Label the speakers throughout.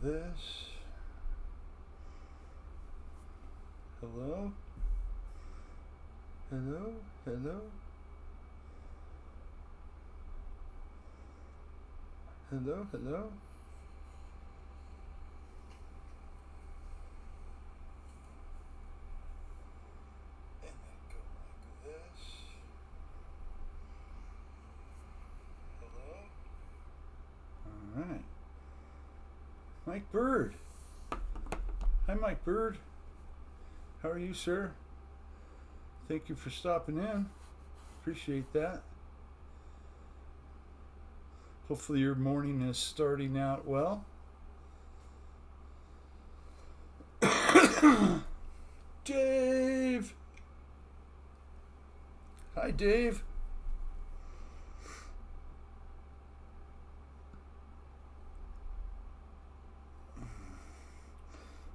Speaker 1: this. Hello? Hello? Hello? Hello? Hello? And then go like this. Hello? Alright. Mike Bird. Hi, Mike Bird. How are you, sir? Thank you for stopping in. Appreciate that. Hopefully your morning is starting out well. Dave! Hi, Dave.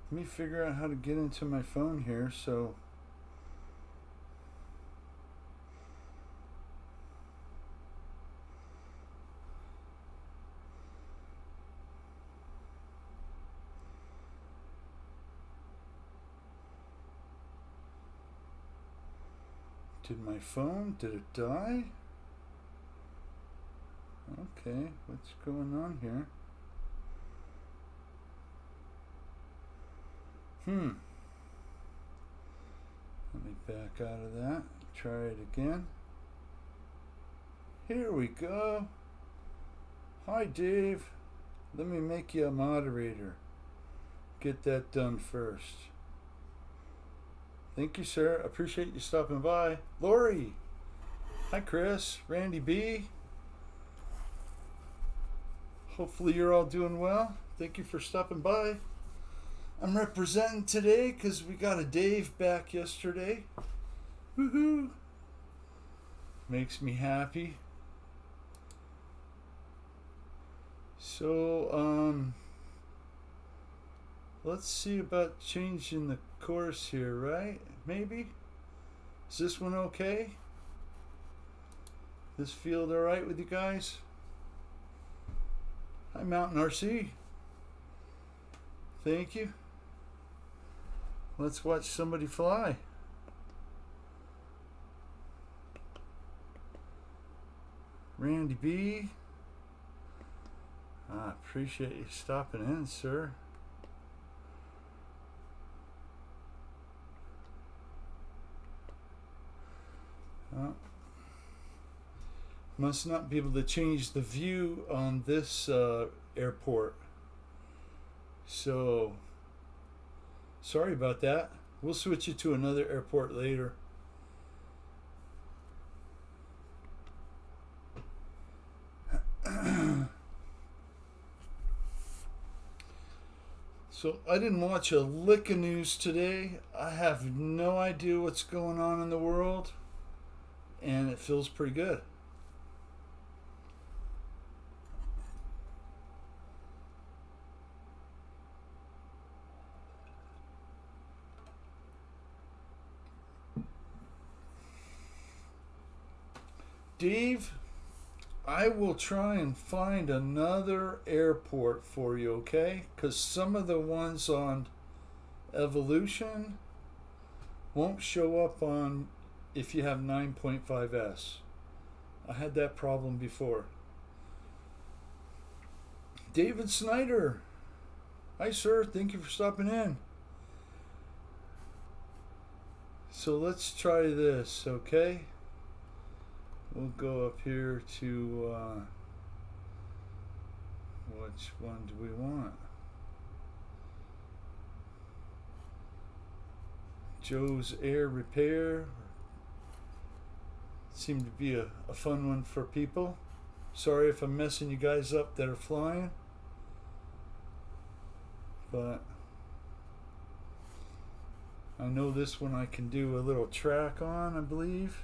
Speaker 1: Let me figure out how to get into my phone here, so... Did it die? Okay, what's going on here? Let me back out of that. Try it again. Here we go. Hi, Dave. Let me make you a moderator. Get that done first. Thank you, sir. Appreciate you stopping by. Lori. Hi, Chris. Randy B. Hopefully you're all doing well. Thank you for stopping by. I'm representing today because we got a Dave back yesterday. Woohoo! Makes me happy. So, let's see about changing the course here, right? Maybe? Is this one okay? This field alright with you guys? Hi, Mountain RC. Thank you. Let's watch somebody fly. Randy B. I appreciate you stopping in, sir. Must not be able to change the view on this airport. So, sorry about that. We'll switch it to another airport later. So, I didn't watch a lick of news today. I have no idea what's going on in the world. And it feels pretty good. Dave, I will try and find another airport for you, okay? Because some of the ones on Evolution won't show up on if you have 9.5S. I had that problem before. David Snyder. Hi, sir. Thank you for stopping in. So let's try this, okay? We'll go up here to, which one do we want? Joe's Air Repair. Seemed to be a fun one for people. Sorry if I'm messing you guys up that are flying. But I know this one I can do a little track on, I believe.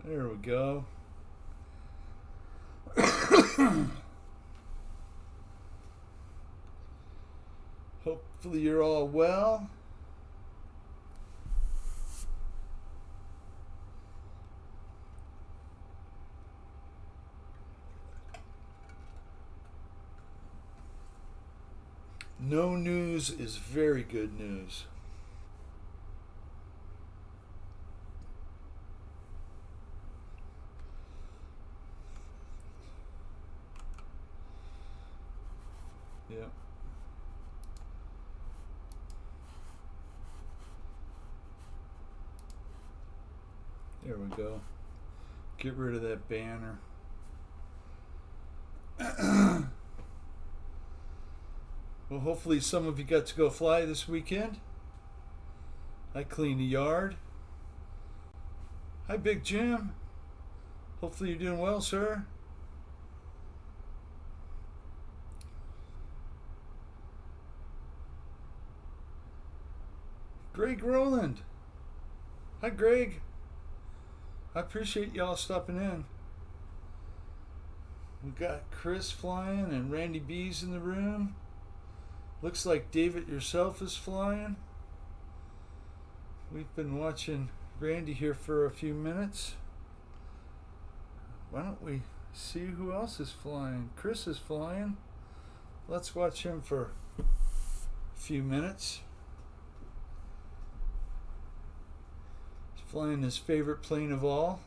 Speaker 1: There we go. Hopefully you're all well. No news is very good news. Yeah. There we go. Get rid of that banner. Well, hopefully some of you got to go fly this weekend. I cleaned the yard. Hi, Big Jim. Hopefully you're doing well, sir. Greg Rowland. Hi, Greg. I appreciate y'all stopping in. We got Chris flying and Randy B's in the room. Looks like David yourself is flying. We've been watching Randy here for a few minutes. Why don't we see who else is flying? Chris is flying. Let's watch him for a few minutes. He's flying his favorite plane of all.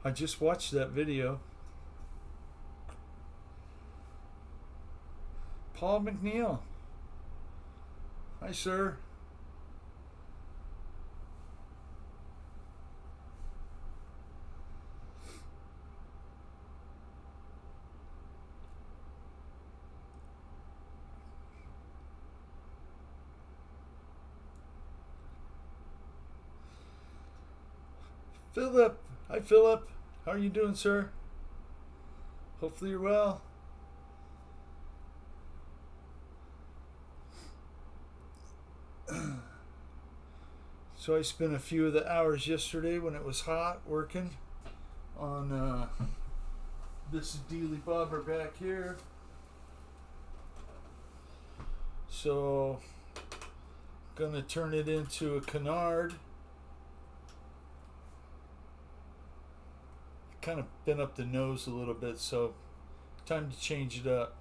Speaker 1: I just watched that video. Paul McNeil. Hi, sir. Philip. Hi, Philip. How are you doing, sir? Hopefully you're well. So I spent a few of the hours yesterday when it was hot working on this Dealy Bobber back here. So gonna turn it into a canard. Kind of bent up the nose a little bit, so time to change it up.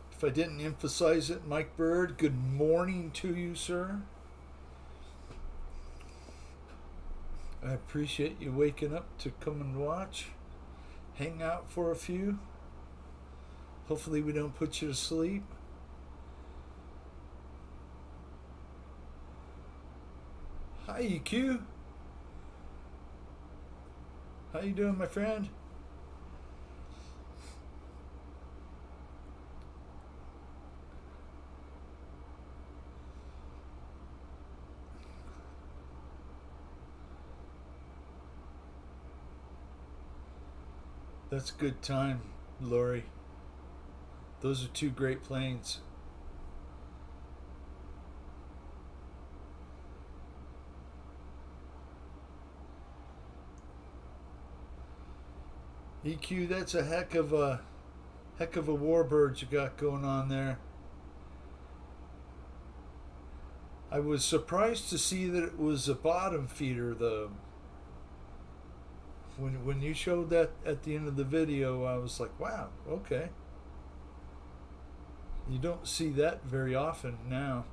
Speaker 1: If I didn't emphasize it, Mike Bird, good morning to you, sir. I appreciate you waking up to come and watch. Hang out for a few. Hopefully we don't put you to sleep. Hi, EQ. How you doing, my friend? That's good time, Lori. Those are two great planes. EQ, that's a heck of a warbird you got going on there. I was surprised to see that it was a bottom feeder, though. When you showed that at the end of the video, I was like, wow, okay. You don't see that very often now.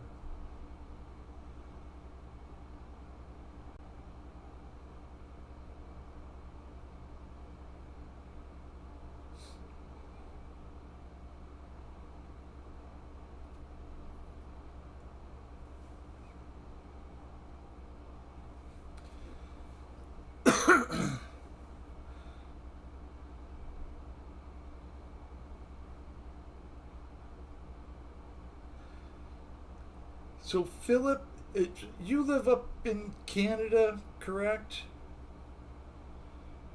Speaker 1: So, Philip, you live up in Canada, correct?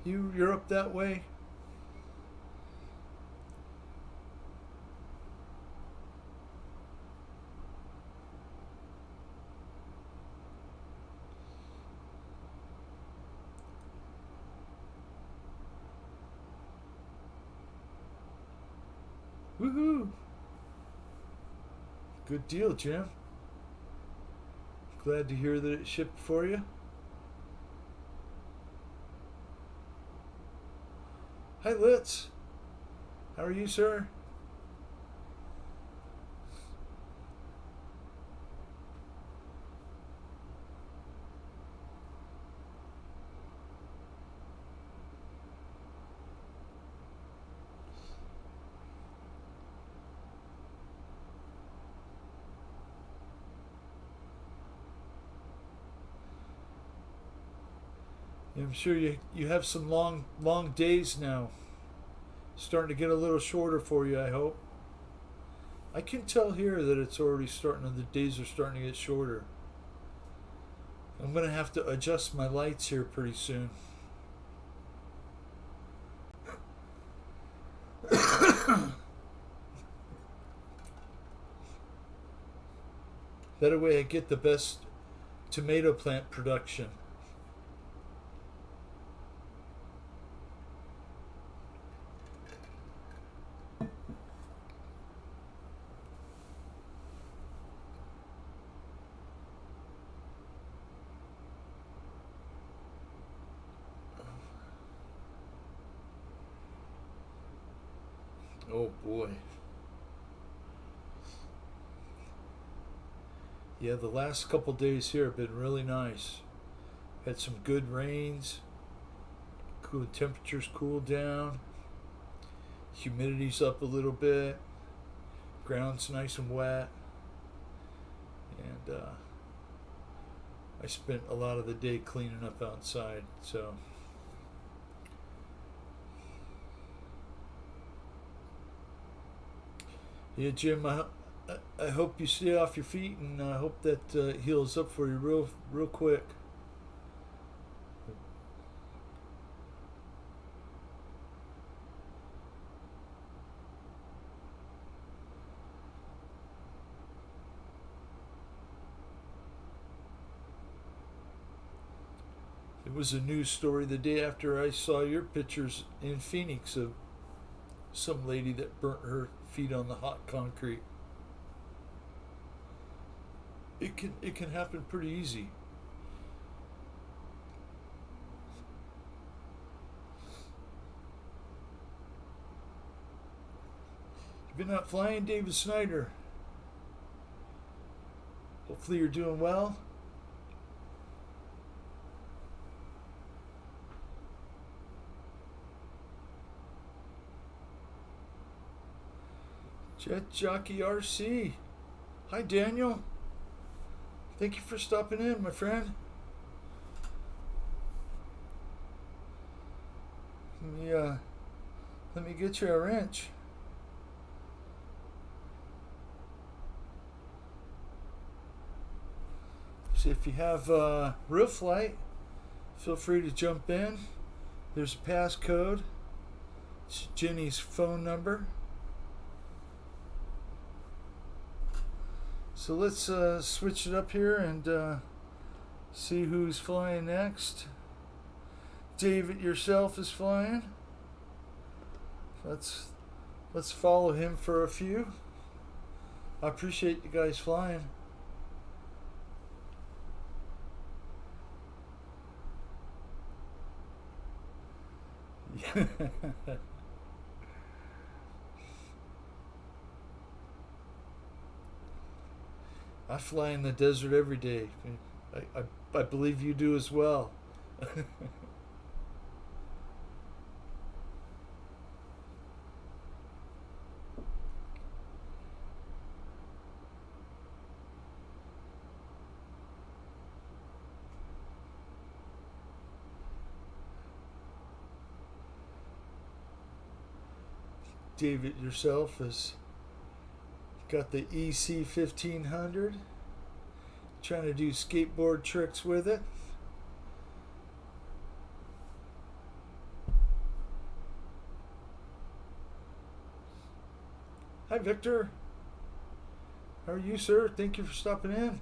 Speaker 1: You're up that way? Woohoo! Good deal, Jim. Glad to hear that it shipped for you. Hi, Litz. How are you, sir? I'm sure you have some long days now. Starting to get a little shorter for you, I hope. I can tell here that it's already the days are starting to get shorter. I'm going to have to adjust my lights here pretty soon. That way I get the best tomato plant production. Oh boy. Yeah, the last couple days here have been really nice. Had some good rains. Good temperatures cooled down. Humidity's up a little bit. Ground's nice and wet. And I spent a lot of the day cleaning up outside. So yeah, Jim, I hope you stay off your feet, and I hope that heals up for you real quick. It was a news story the day after I saw your pictures in Phoenix of some lady that burnt her feet on the hot concrete. It can happen pretty easy. You've been out flying, David Snyder. Hopefully you're doing well. Jet Jockey RC. Hi, Daniel. Thank you for stopping in, my friend. Let me get you a wrench. So if you have real flight, feel free to jump in. There's a passcode. It's Jenny's phone number. So let's switch it up here and see who's flying next. David yourself is flying. Let's follow him for a few. I appreciate you guys flying. I fly in the desert every day. I believe you do as well. David yourself has got the EC 1500. Trying to do skateboard tricks with it. Hi, Victor. How are you, sir? Thank you for stopping in.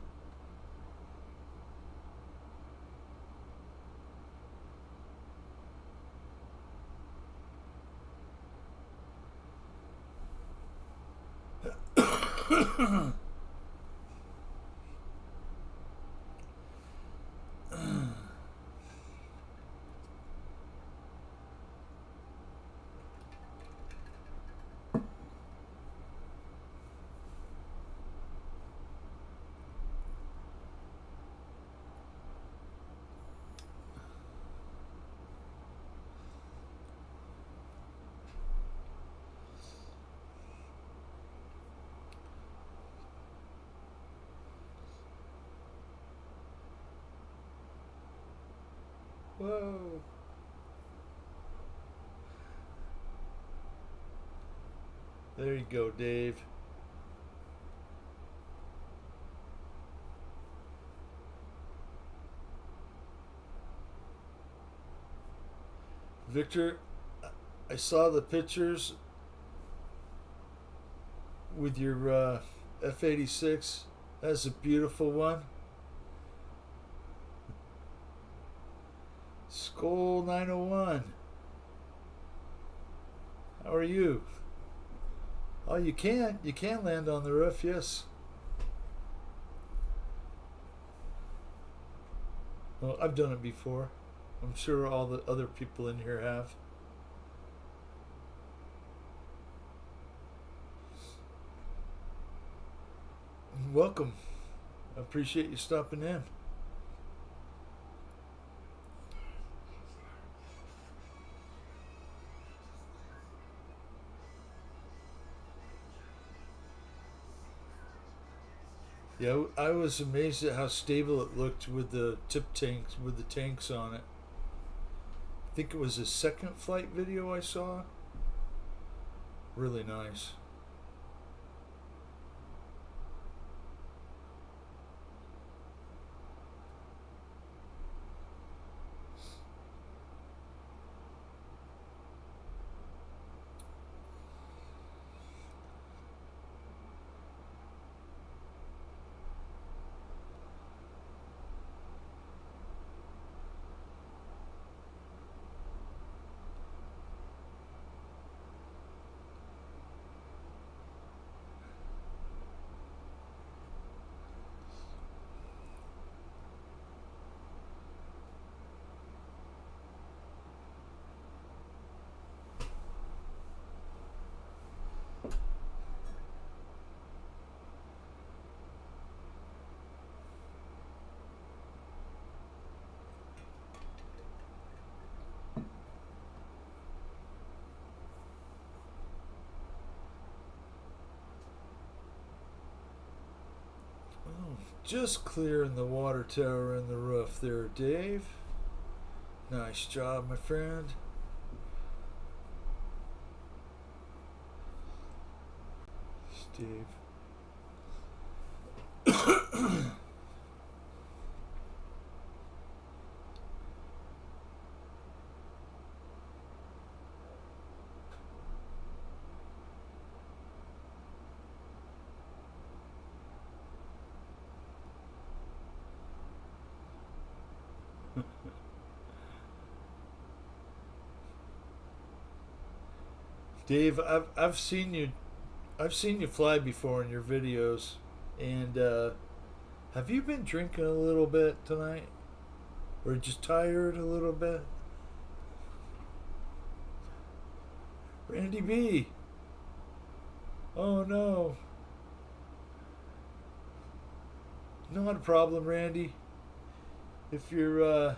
Speaker 1: Whoa. There you go, Dave. Victor, I saw the pictures with your F-86. That's a beautiful one. Skull 901. How are you? Oh, you can. You can land on the roof, yes. Well, I've done it before. I'm sure all the other people in here have. Welcome. I appreciate you stopping in. Yeah, I was amazed at how stable it looked with the tip tanks, with the tanks on it. I think it was a second flight video I saw. Really nice. Oh, just clearing the water tower and the roof there, Dave. Nice job, my friend. Steve. Dave, I've seen you fly before in your videos, and have you been drinking a little bit tonight, or just tired a little bit? Randy B. Oh no, not a problem, Randy. If you're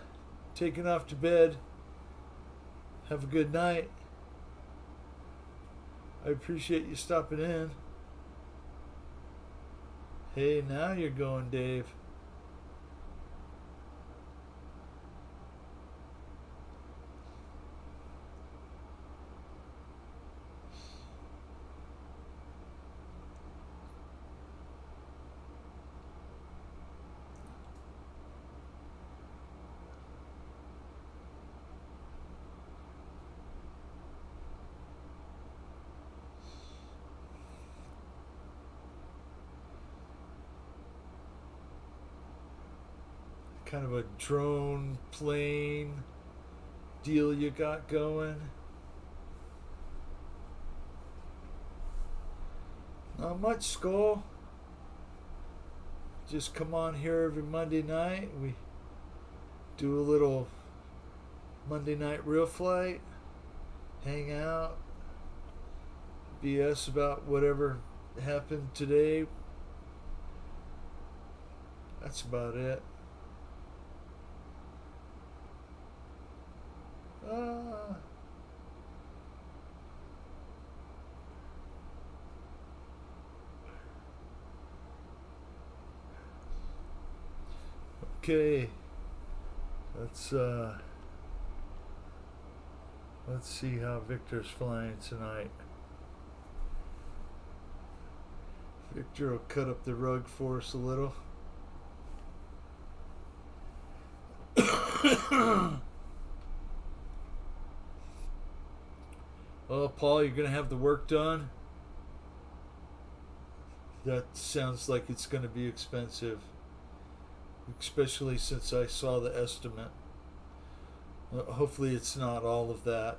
Speaker 1: taking off to bed, have a good night. I appreciate you stopping in. Hey, now you're going, Dave. Kind of a drone plane deal you got going. Not much, Skull. Just come on here every Monday night. We do a little Monday night real flight, hang out, BS about whatever happened today. That's about it. Ah. Okay. Let's Let's see how Victor's flying tonight. Victor will cut up the rug for us a little. Well, Paul, you're going to have the work done? That sounds like it's going to be expensive, especially since I saw the estimate. Hopefully it's not all of that.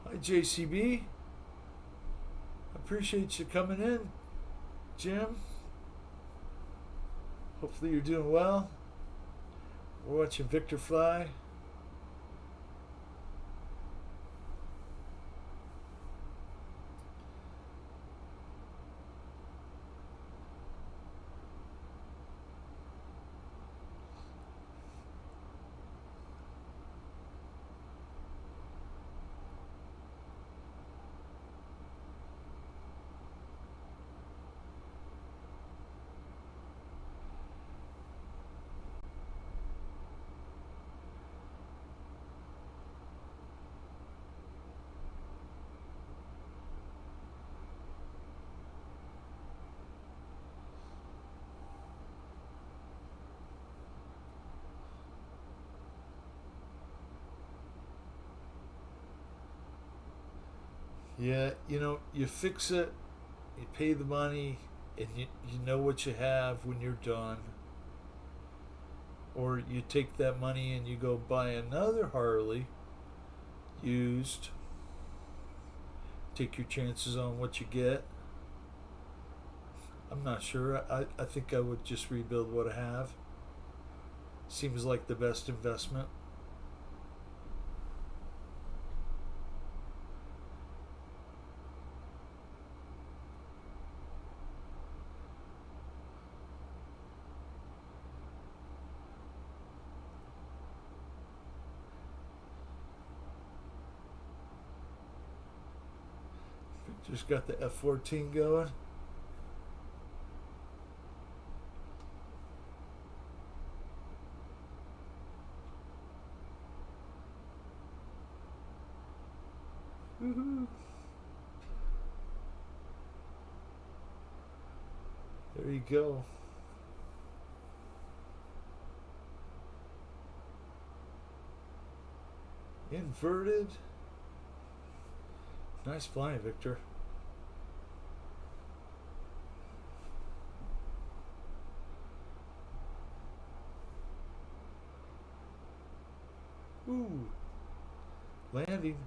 Speaker 1: Hi, JCB. Appreciate you coming in, Jim. Hopefully you're doing well. We're watching Victor fly. Yeah, you know, you fix it, you pay the money, and you know what you have when you're done. Or you take that money and you go buy another Harley used. Take your chances on what you get. I'm not sure. I think I would just rebuild what I have. Seems like the best investment. Just got the F-14 going. Woohoo! There you go. Inverted. Nice flying, Victor. Ooh. Landing.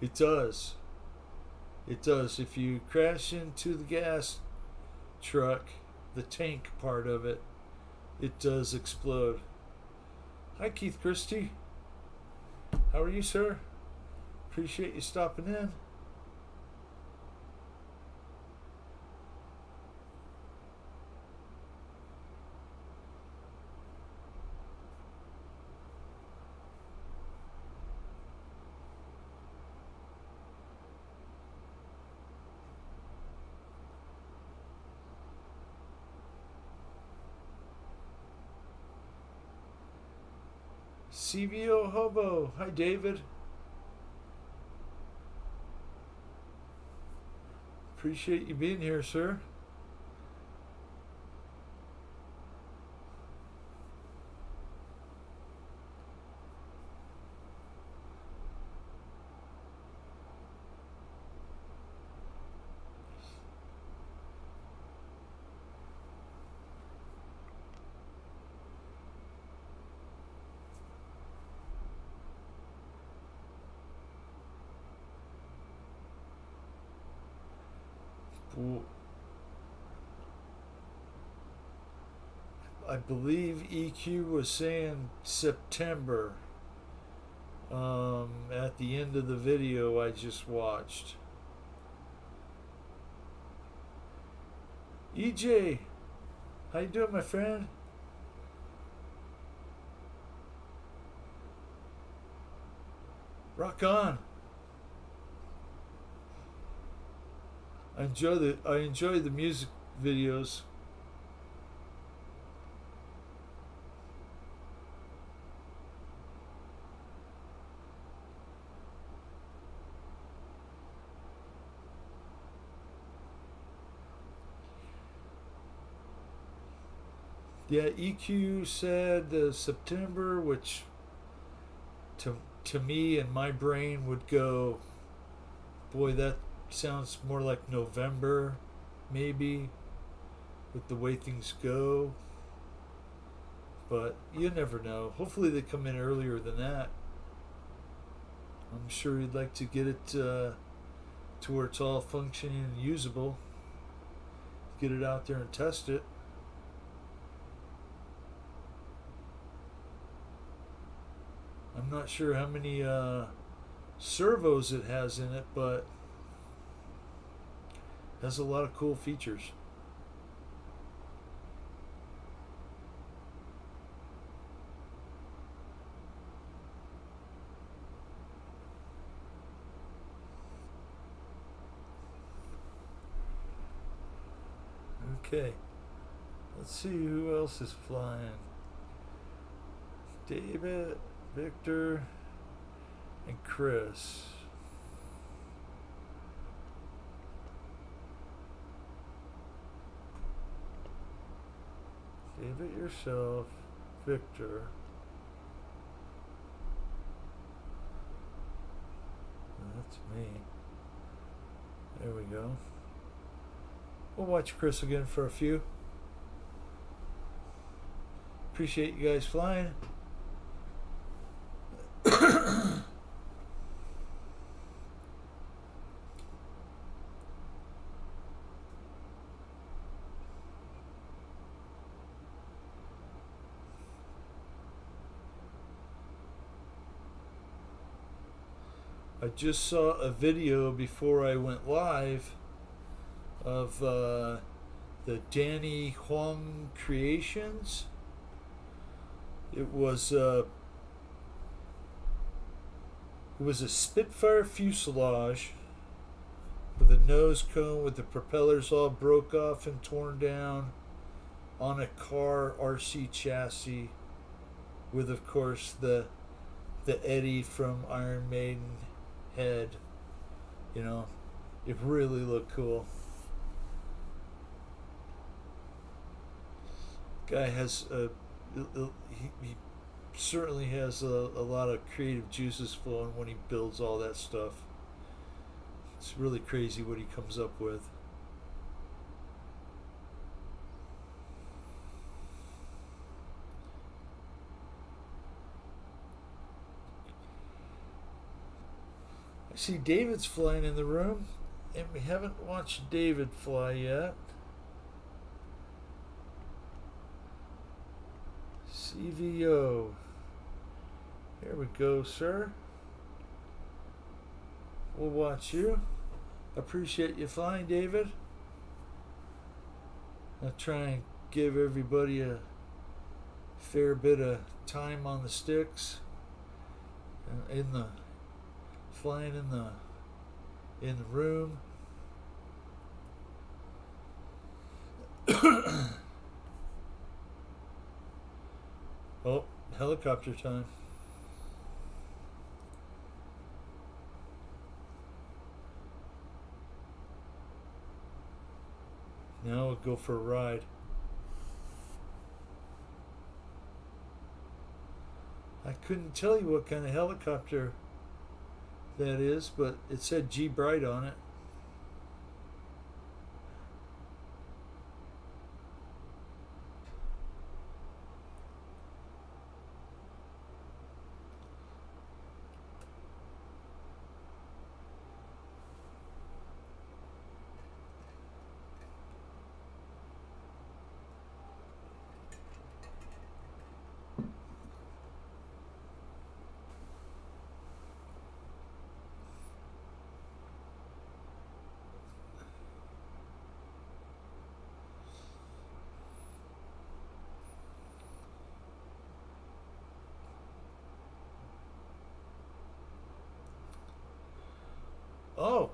Speaker 1: It does. It does. If you crash into the gas truck, the tank part of it, it does explode. Hi, Keith Christie. How are you, sir? Appreciate you stopping in. CVO Hobo. Hi, David. Appreciate you being here, sir. I believe EQ was saying September at the end of the video I just watched. EJ, how you doing, my friend? Rock on. I enjoy the music videos. Yeah, EQ said September, which to me and my brain would go, boy, that sounds more like November, maybe, with the way things go. But you never know. Hopefully they come in earlier than that. I'm sure you'd like to get it to where it's all functioning and usable. Get it out there and test it. I'm not sure how many servos it has in it, but it has a lot of cool features. Okay, let's see who else is flying. David, Victor, and Chris. David yourself, Victor. That's me. There we go. We'll watch Chris again for a few. Appreciate you guys flying. I just saw a video before I went live of the Danny Huang creations. It was a Spitfire fuselage with a nose cone with the propellers all broke off and torn down on a car RC chassis with, of course, the Eddie from Iron Maiden head. You know, it really looked cool. Guy has he certainly has a lot of creative juices flowing when he builds all that stuff. It's really crazy what he comes up with. I see David's flying in the room, and we haven't watched David fly yet. CVO. Here we go, sir. We'll watch you. Appreciate you flying, David. I'll try and give everybody a fair bit of time on the sticks. Flying in the room. Oh, helicopter time. Now we'll go for a ride. I couldn't tell you what kind of helicopter that is, but it said G Bright on it. Oh,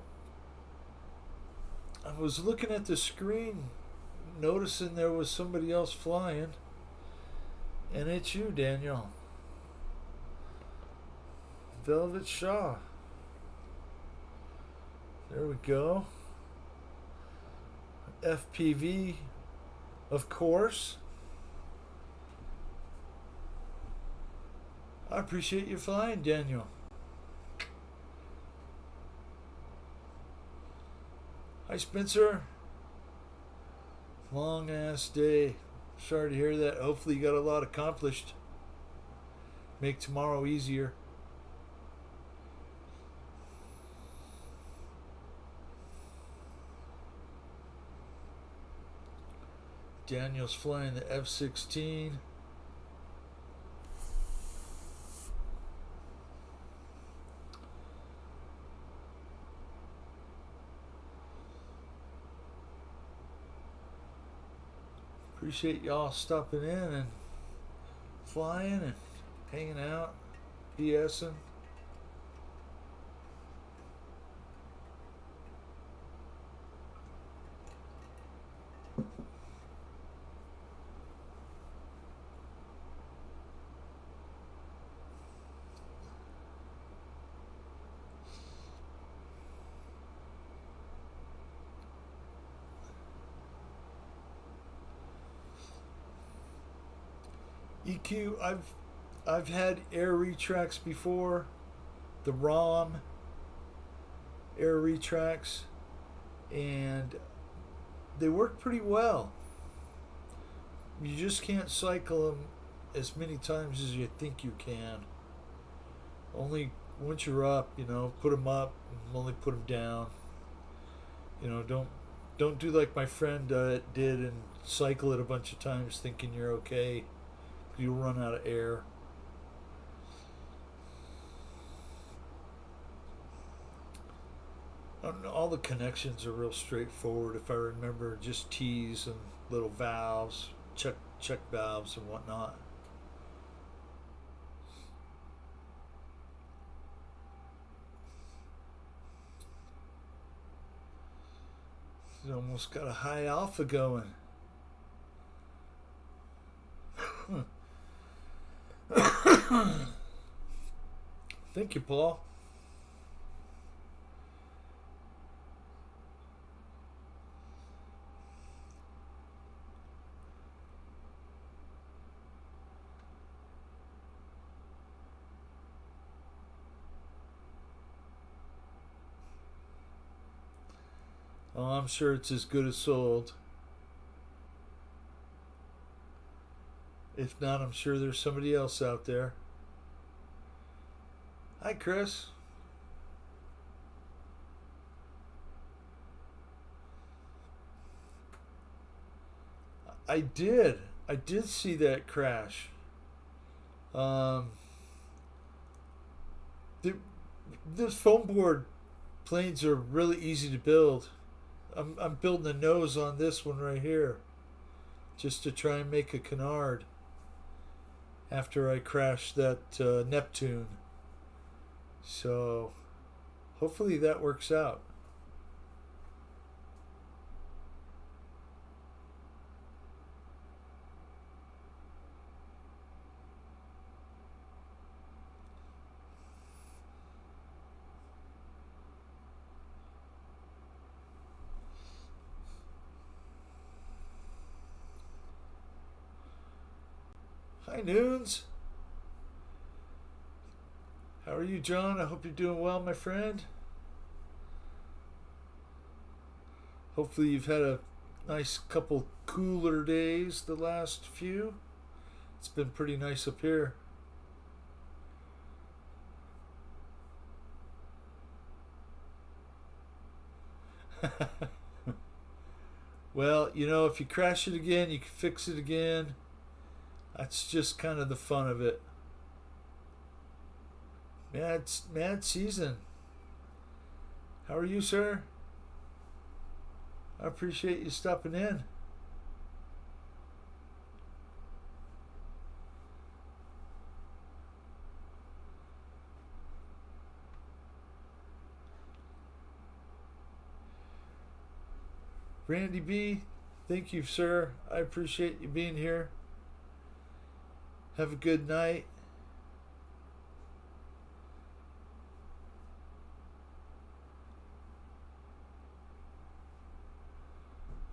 Speaker 1: I'm was looking at the screen, noticing there was somebody else flying, and it's you, Daniel. Velvet Shaw. There we go. FPV, of course. I appreciate you flying, Daniel. Hi, Spencer. Long ass day. Sorry to hear that. Hopefully you got a lot accomplished. Make tomorrow easier. Daniel's flying the F-16. Appreciate y'all stopping in and flying and hanging out, BSing. EQ, I've had air retracts before, the ROM air retracts, and they work pretty well. You just can't cycle them as many times as you think you can. Only once you're up, put them up and only put them down. Don't do like my friend did and cycle it a bunch of times thinking you're okay. You'll run out of air. All the connections are real straightforward. If I remember, just T's and little valves, check valves and whatnot. It's almost got a high alpha going. Thank you, Paul. Oh, I'm sure it's as good as sold. If not, I'm sure there's somebody else out there. Hi, Chris. I did see that crash. Um, the foam board planes are really easy to build. I'm building a nose on this one right here, just to try and make a canard after I crash that Neptune. So hopefully that works out. Hi, Noons. How are you, John? I hope you're doing well, my friend. Hopefully you've had a nice couple cooler days the last few. It's been pretty nice up here. Well, if you crash it again, you can fix it again. That's just kind of the fun of it. Mad season. How are you, sir? I appreciate you stopping in. Randy B, thank you, sir. I appreciate you being here. Have a good night.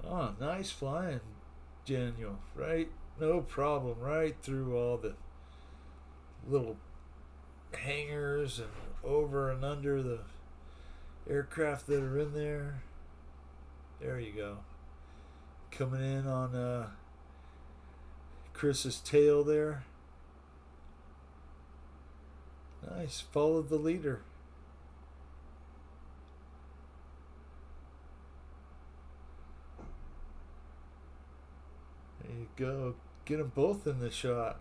Speaker 1: Oh, nice flying, Daniel. Right? No problem. Right through all the little hangars and over and under the aircraft that are in there. There you go. Coming in on Chris's tail there. Nice. Followed the leader. There you go. Get them both in the shot.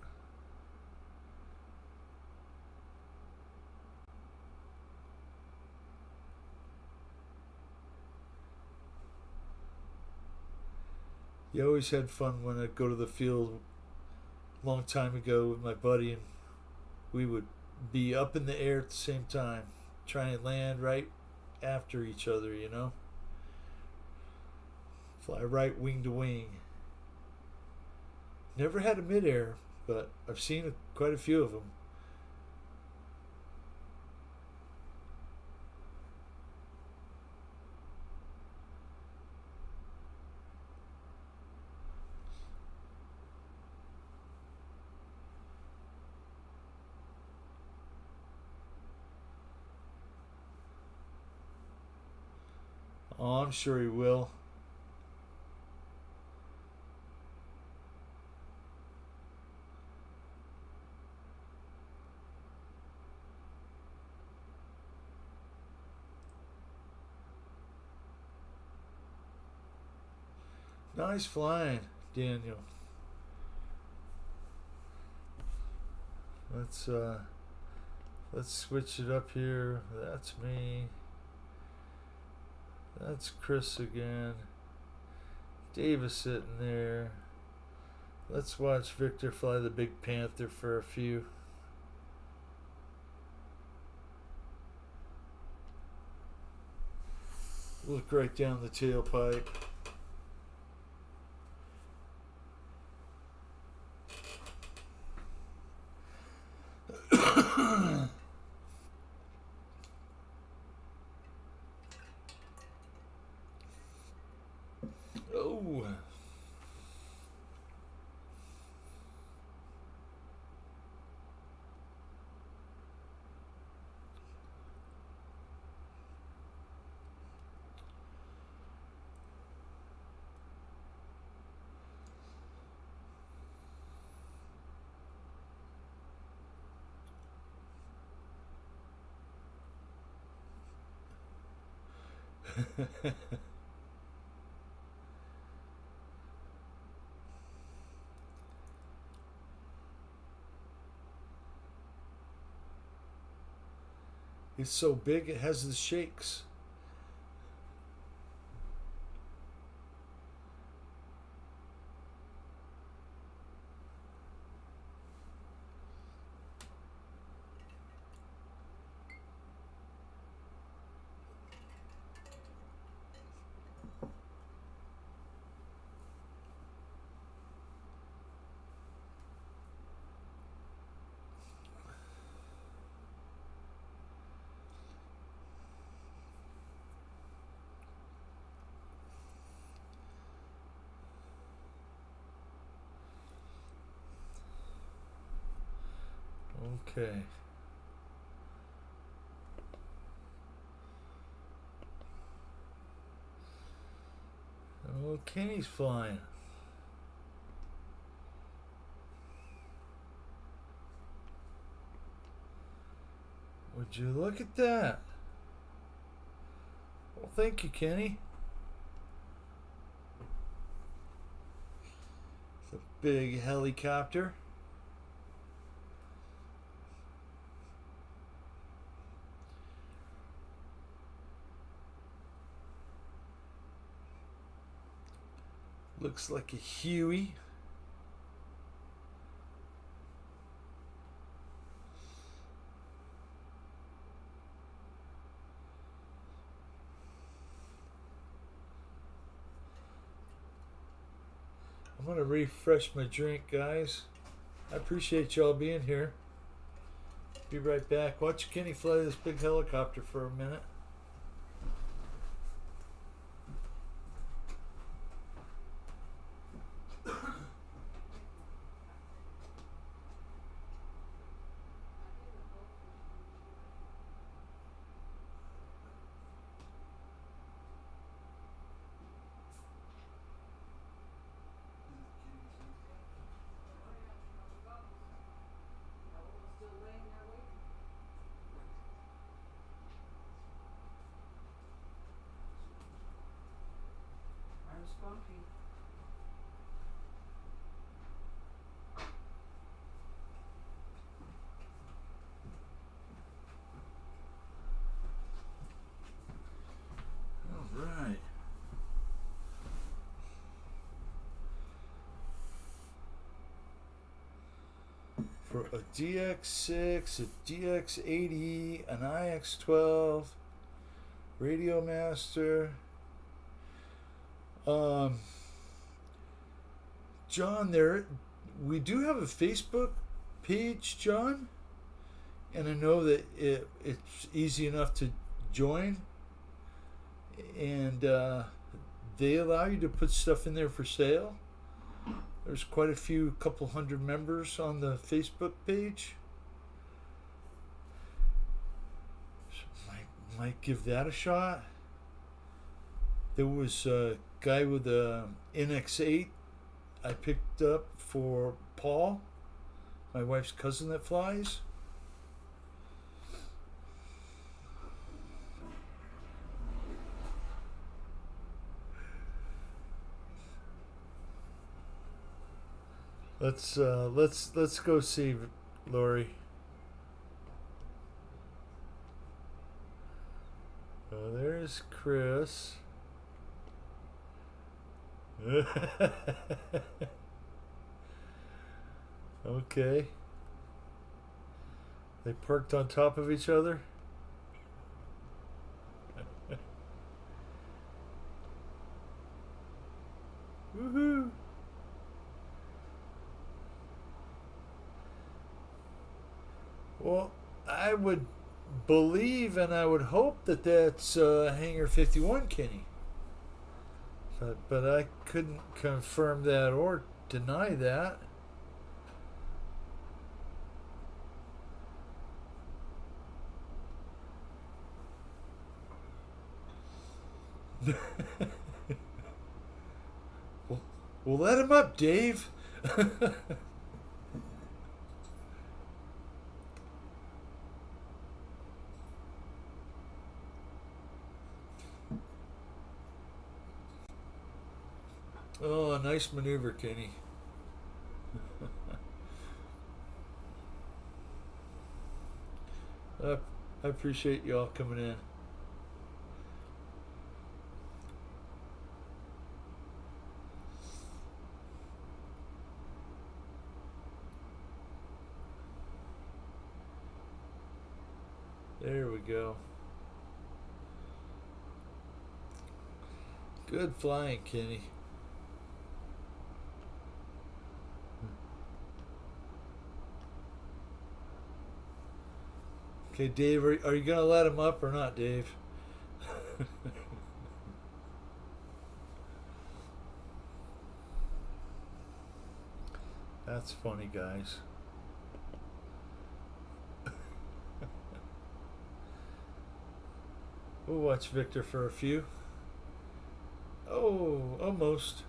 Speaker 1: You always had fun when I'd go to the field a long time ago with my buddy, and we would be up in the air at the same time, trying to land right after each other, you know? Fly right wing to wing. Never had a midair, but I've seen quite a few of them. Oh, I'm sure he will. Nice flying, Daniel. Let's switch it up here. That's me. That's Chris again. Davis sitting there. Let's watch Victor fly the Big Panther for a few. Look right down the tailpipe. Oh. It's so big it has the shakes. Okay. Oh, Kenny's flying. Would you look at that? Well, thank you, Kenny. It's a big helicopter. Looks like a Huey. I'm gonna refresh my drink, guys. I appreciate y'all being here. Be right back. Watch Kenny fly this big helicopter for a minute. All right. For a DX6, a DX80, an IX12, Radio Master. John, we do have a Facebook page, John, and I know that it's easy enough to join, and they allow you to put stuff in there for sale. There's quite a few, couple hundred members on the Facebook page. So might give that a shot. There was a guy with a NX8 I picked up for Paul, my wife's cousin that flies. Let's go see Lori. There's Chris. Okay. They parked on top of each other. Woohoo! Well, I would believe and I would hope that that's Hangar 51, Kenny. But I couldn't confirm that or deny that. Well, let him up, Dave. Oh, a nice maneuver, Kenny. I appreciate y'all coming in. There we go. Good flying, Kenny. Okay, Dave, are you going to let him up or not, Dave? That's funny, guys. We'll watch Victor for a few. Oh, almost.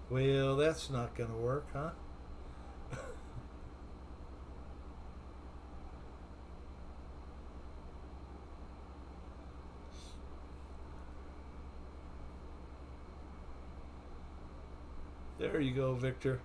Speaker 1: Well, that's not going to work, huh? There you go, Victor.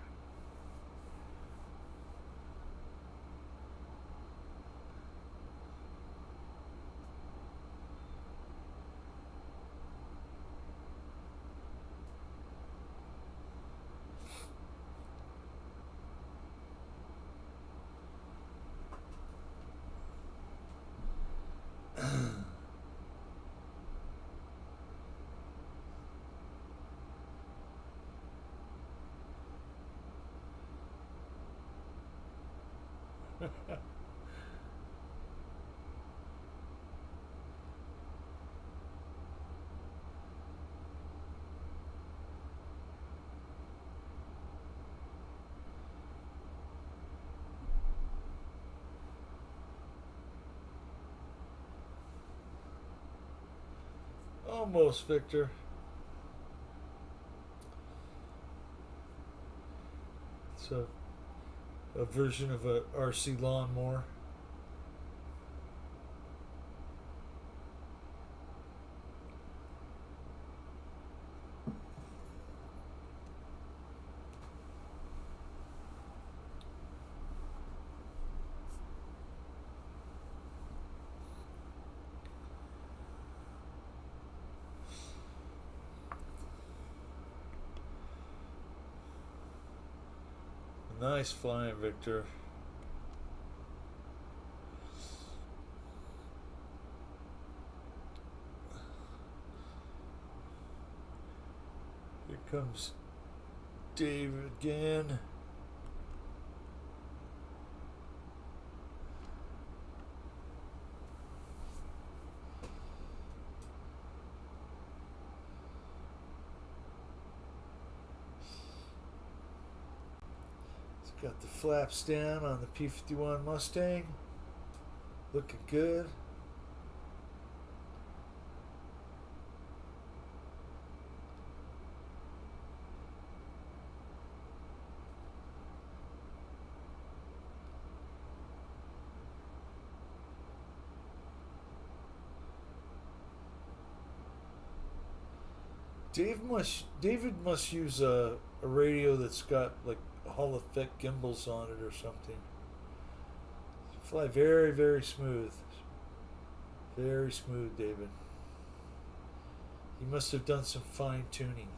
Speaker 1: Almost, Victor. It's a version of a RC lawnmower. Nice flying, Victor. Here comes Dave again. Got the flaps down on the P-51 Mustang. Looking good. David must use a radio that's got like Hall effect gimbals on it or something. Fly very, very smooth. Very smooth, David. He must have done some fine tuning.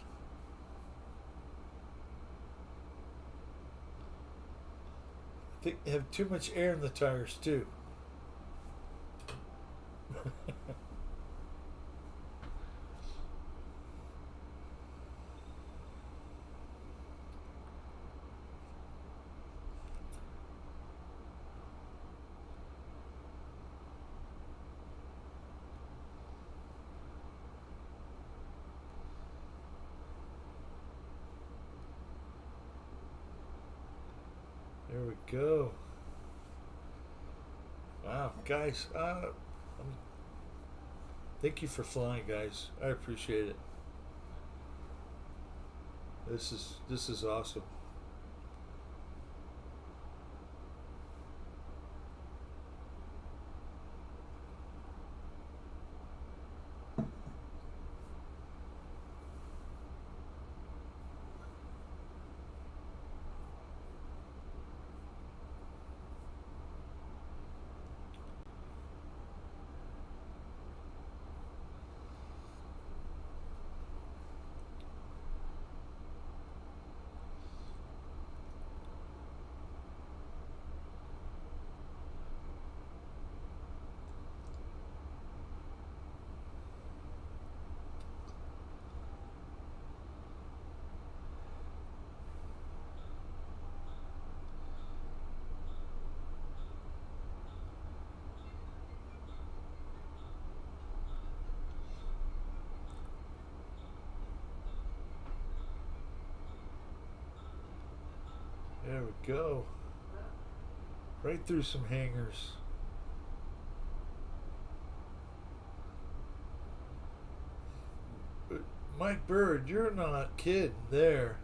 Speaker 1: I think they have too much air in the tires too. There we go. Wow, guys. Thank you for flying, guys. I appreciate it. This is awesome. There we go. Right through some hangers. But Mike Bird, you're not kidding there.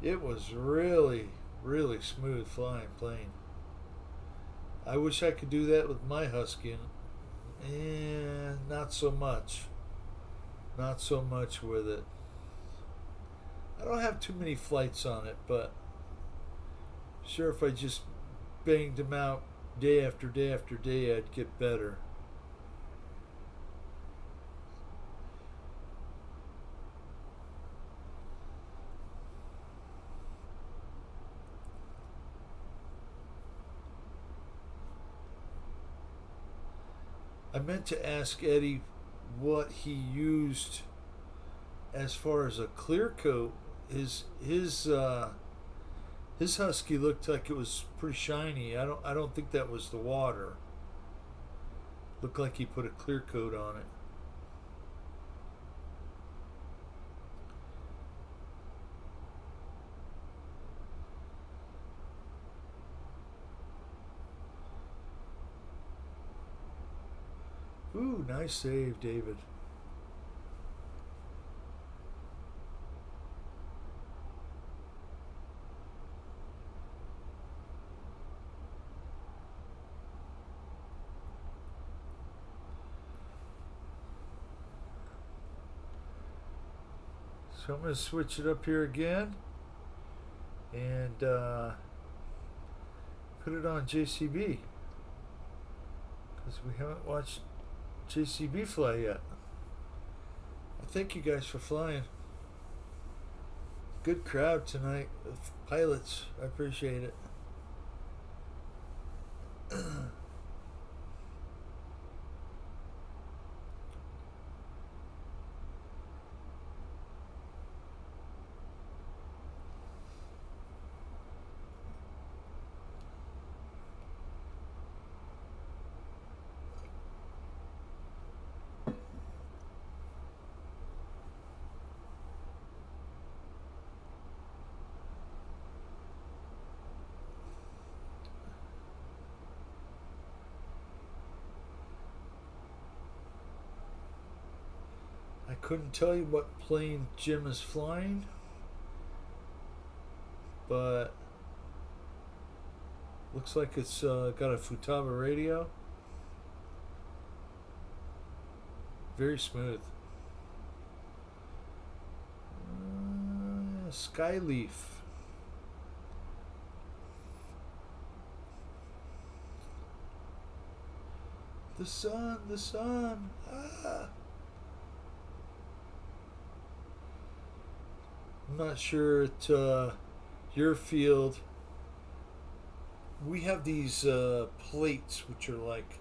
Speaker 1: It was really, really smooth flying plane. I wish I could do that with my Husky. And not so much. Not so much with it. I don't have too many flights on it, but sure, if I just banged them out day after day after day, I'd get better. I meant to ask Eddie what he used as far as a clear coat. His His husky looked like it was pretty shiny. I don't think that was the water. Looked like he put a clear coat on it. Ooh, nice save, David. So I'm going to switch it up here again and put it on JCB because we haven't watched JCB fly yet. I thank you guys for flying. Good crowd tonight of pilots. I appreciate it. I couldn't tell you what plane Jim is flying, but looks like it's got a Futaba radio. Very smooth. Skyleaf. The sun, the sun. Ah. I'm not sure at your field. We have these plates which are like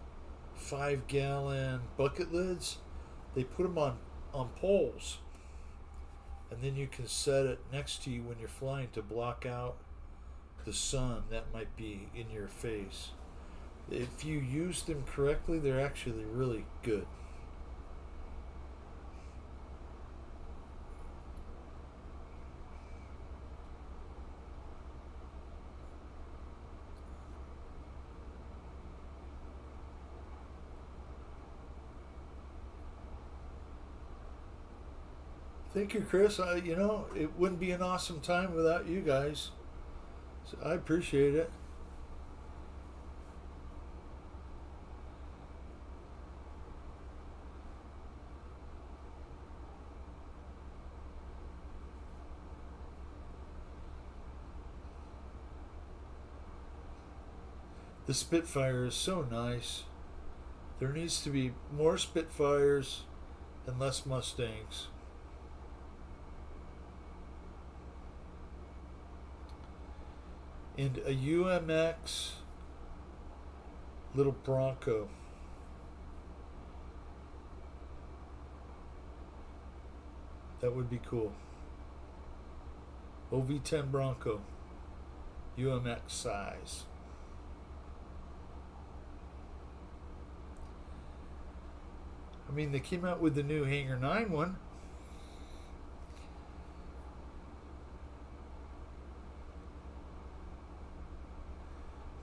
Speaker 1: 5-gallon bucket lids. They put them on poles, and then you can set it next to you when you're flying to block out the sun that might be in your face. If you use them correctly, they're actually really good. Thank you, Chris. It wouldn't be an awesome time without you guys. So I appreciate it. The Spitfire is so nice. There needs to be more Spitfires and less Mustangs. And a UMX little Bronco. That would be cool. OV10 Bronco. UMX size. I mean, they came out with the new Hangar 9 one.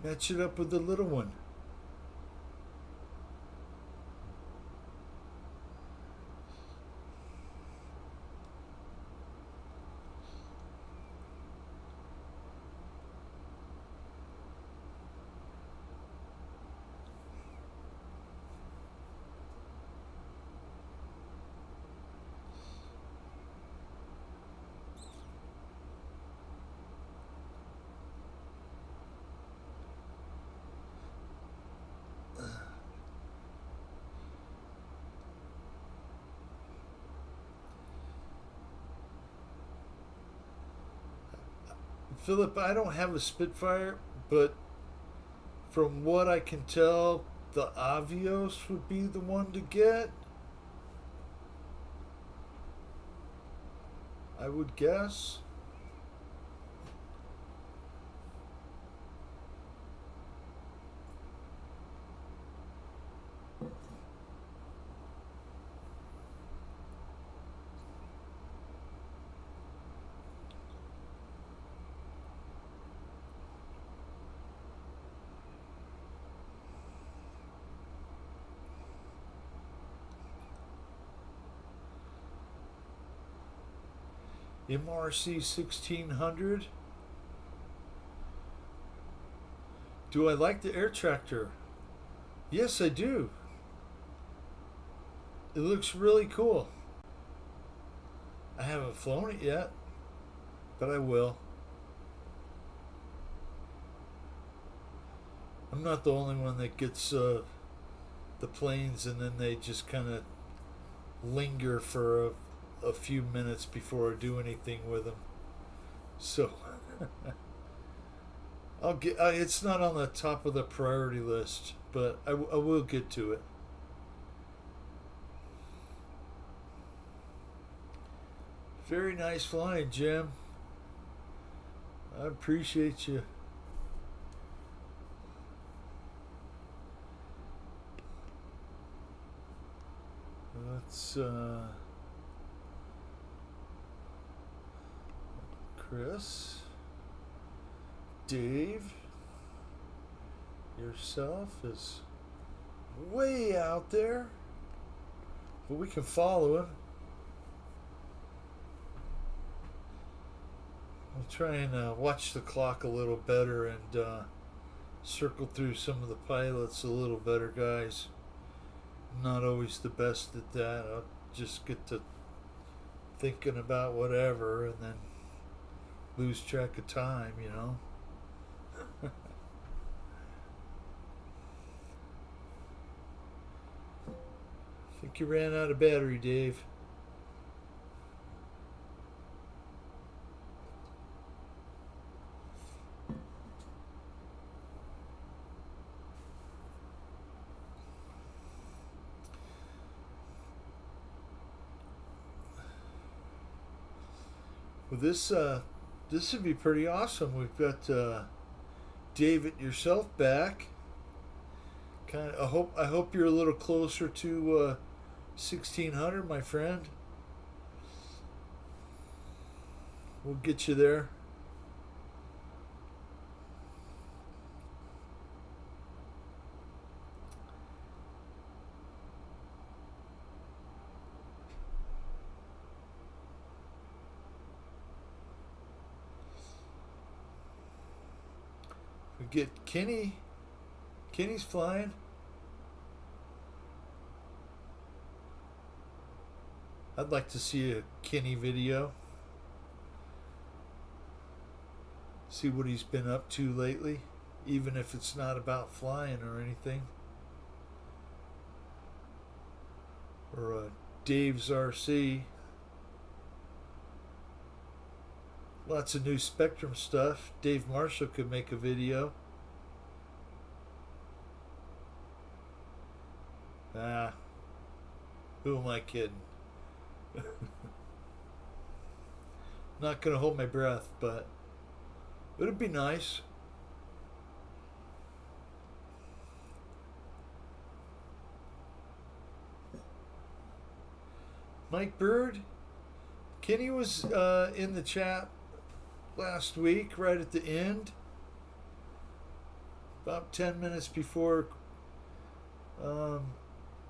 Speaker 1: Match it up with the little one. Philip, I don't have a Spitfire, but from what I can tell, the Avios would be the one to get. I would guess. MRC 1600. Do I like the air tractor? Yes, I do. It looks really cool. I haven't flown it yet, but I will. I'm not the only one that gets the planes and then they just kind of linger for a few minutes before I do anything with them. So I'll get. It's not on the top of the priority list, but I will get to it. Very nice flying, Jim. I appreciate you. Let's Chris, Dave, yourself is way out there, but we can follow him. I'll try and watch the clock a little better and circle through some of the pilots a little better, guys. I'm not always the best at that. I'll just get to thinking about whatever and then lose track of time, you know. I think you ran out of battery, Dave. Well, this would be pretty awesome. We've got David yourself back. I hope you're a little closer to 1600, my friend. We'll get you there. We get Kenny. Kenny's flying. I'd like to see a Kenny video. See what he's been up to lately, even if it's not about flying or anything. Or Dave's RC. Lots of new Spectrum stuff. Dave Marshall could make a video. Who am I kidding? Not gonna hold my breath, but it'd be nice. Mike Bird, Kenny was in the chat last week, right at the end, about 10 minutes before.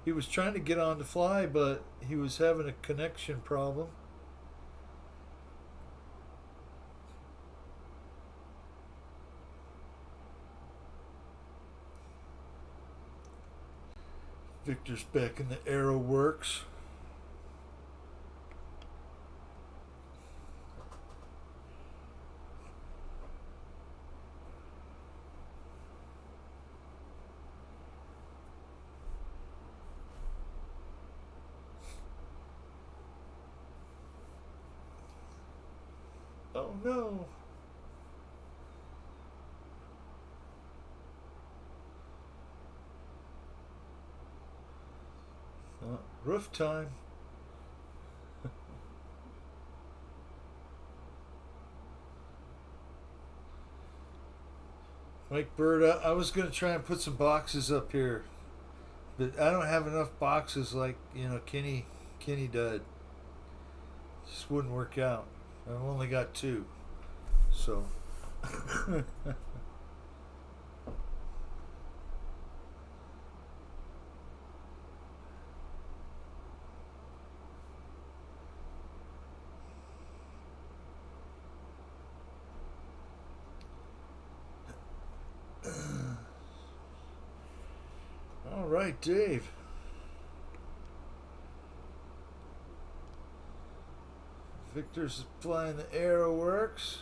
Speaker 1: He was trying to get on to fly, but he was having a connection problem. Victor's back in the Aero Works. Oh no. Roof time. Mike Bird, I was going to try and put some boxes up here, but I don't have enough boxes like, Kenny did. Just wouldn't work out. I've only got 2, so. right, Dave. Victor's flying the Aeroworks.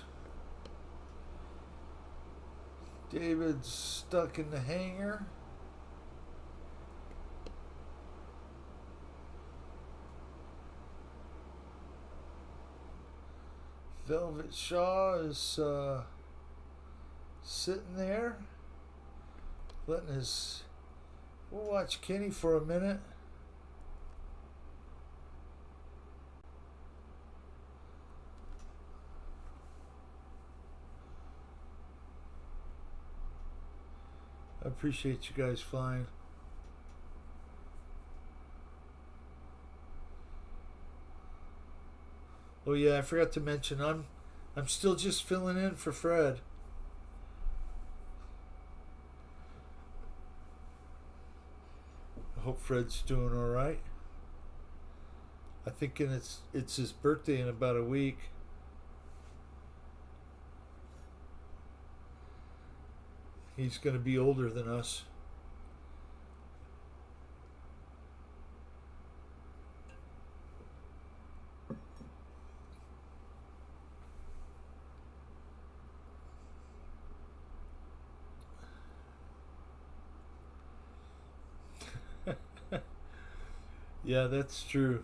Speaker 1: David's stuck in the hangar. Velvet Shaw is sitting there, letting his. We'll watch Kenny for a minute. I appreciate you guys flying. Oh yeah, I forgot to mention I'm still just filling in for Fred. I hope Fred's doing all right. I think it's his birthday in about a week. He's going to be older than us. Yeah, that's true.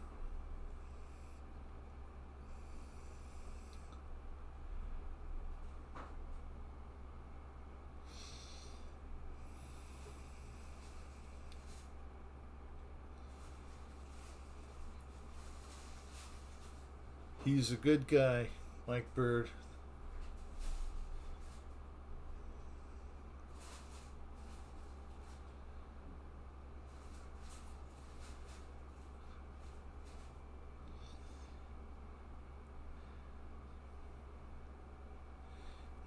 Speaker 1: He's a good guy, Mike Bird.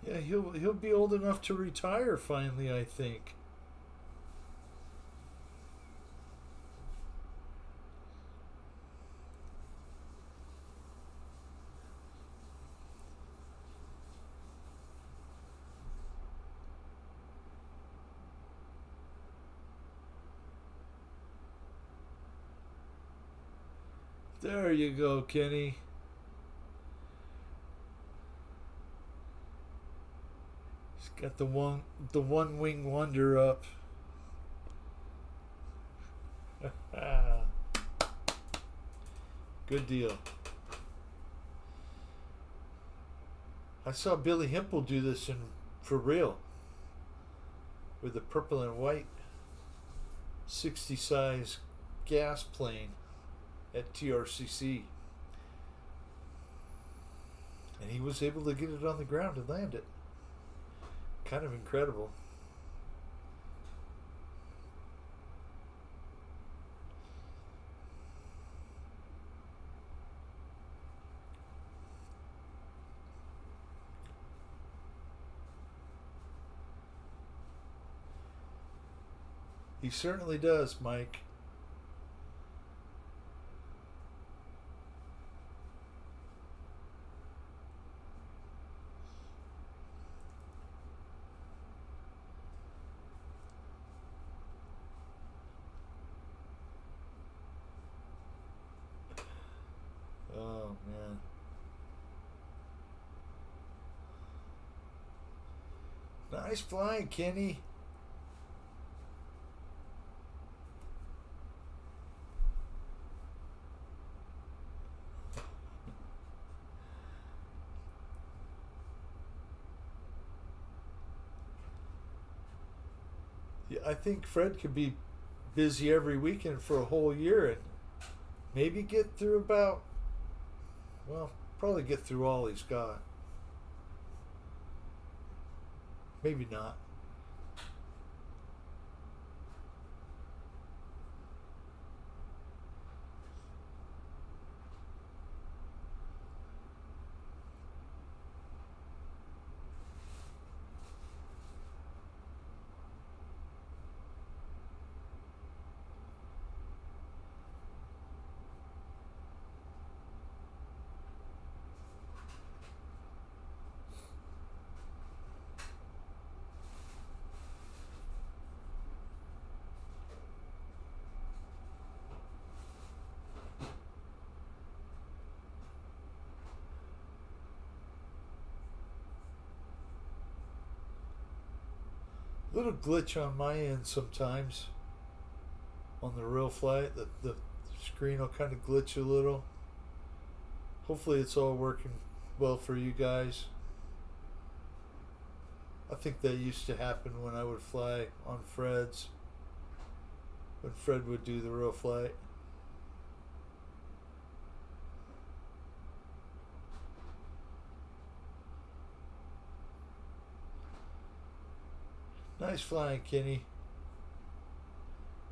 Speaker 1: Yeah, he'll be old enough to retire finally, I think. There you go, Kenny. He's got the one wing wonder up. Good deal. I saw Billy Himple do this for real with the purple and white 60 size gas plane at TRCC. And he was able to get it on the ground and land it. Kind of incredible. He certainly does, Mike. Oh, man. Nice flying, Kenny. Yeah, I think Fred could be busy every weekend for a whole year and maybe get through about, well, probably get through all he's got. Maybe not. Little glitch on my end sometimes on the real flight. The screen will kind of glitch a little. Hopefully it's all working well for you guys. I think that used to happen when I would fly on Fred's. When Fred would do the real flight. Nice flying, Kenny.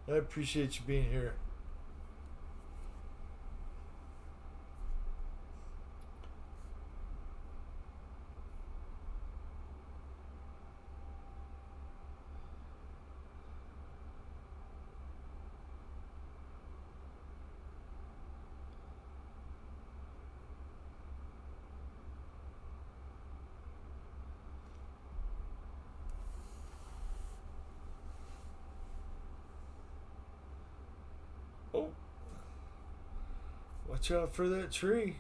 Speaker 1: I appreciate you being here. Oh, watch out for that tree.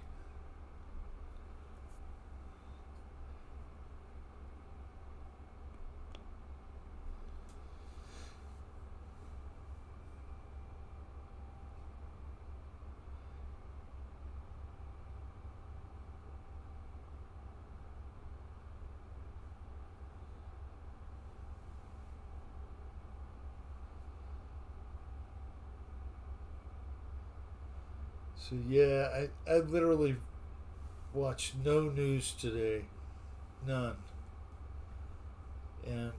Speaker 1: So yeah, I literally watched no news today. None. And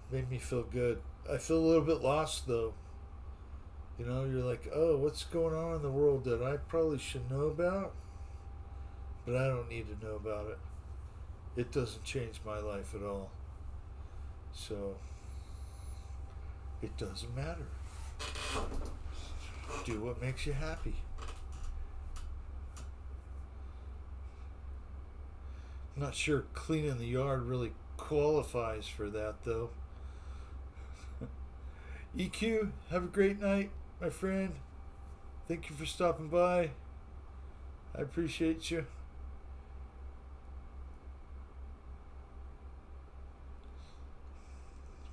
Speaker 1: made me feel good. I feel a little bit lost though. You know, you're like, oh, what's going on in the world that I probably should know about? But I don't need to know about it. It doesn't change my life at all. So it doesn't matter. Do what makes you happy. I'm not sure cleaning the yard really qualifies for that though. EQ, have a great night, my friend. Thank you for stopping by. I appreciate you.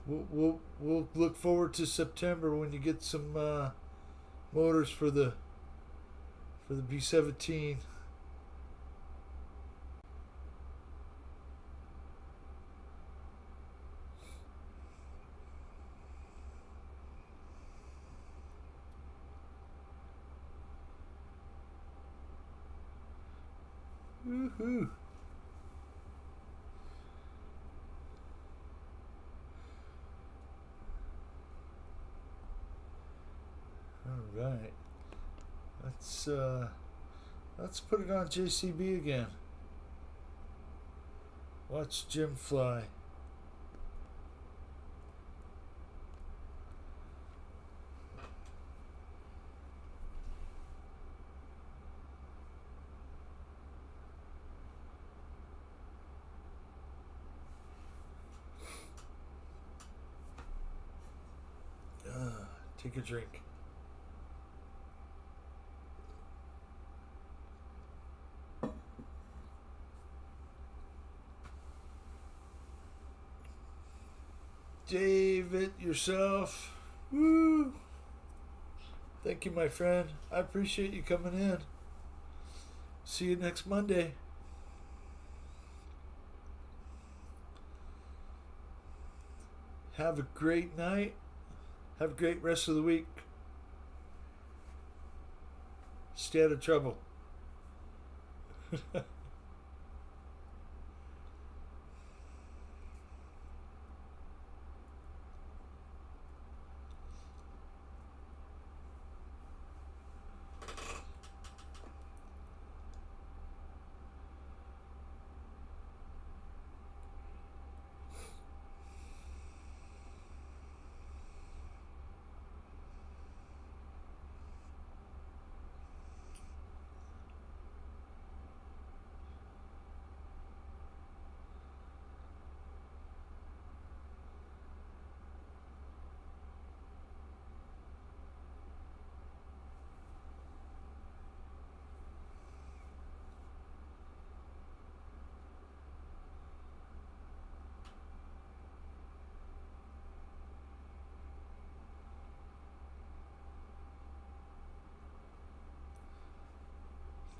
Speaker 1: We'll look forward to September when you get some motors for the B-17. Woohoo! All right. Let's put it on JCB again. Watch Jim fly. Take a drink. David, yourself. Woo! Thank you, my friend. I appreciate you coming in. See you next Monday. Have a great night. Have a great rest of the week. Stay out of trouble.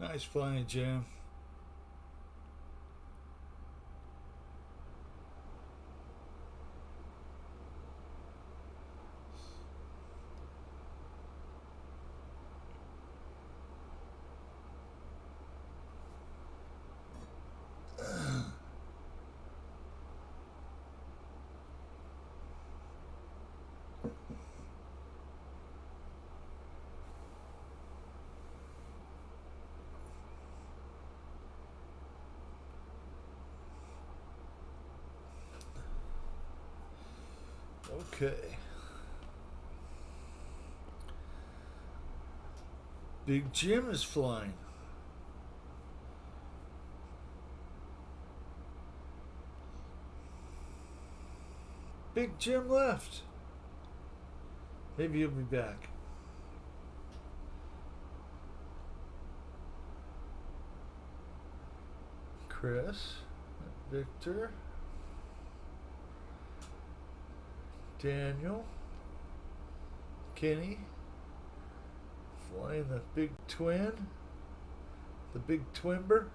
Speaker 1: Nice flying, Jim. Okay. Big Jim is flying. Big Jim left. Maybe he'll be back. Chris, Victor, Daniel, Kenny, flying the big twin, the big twimber.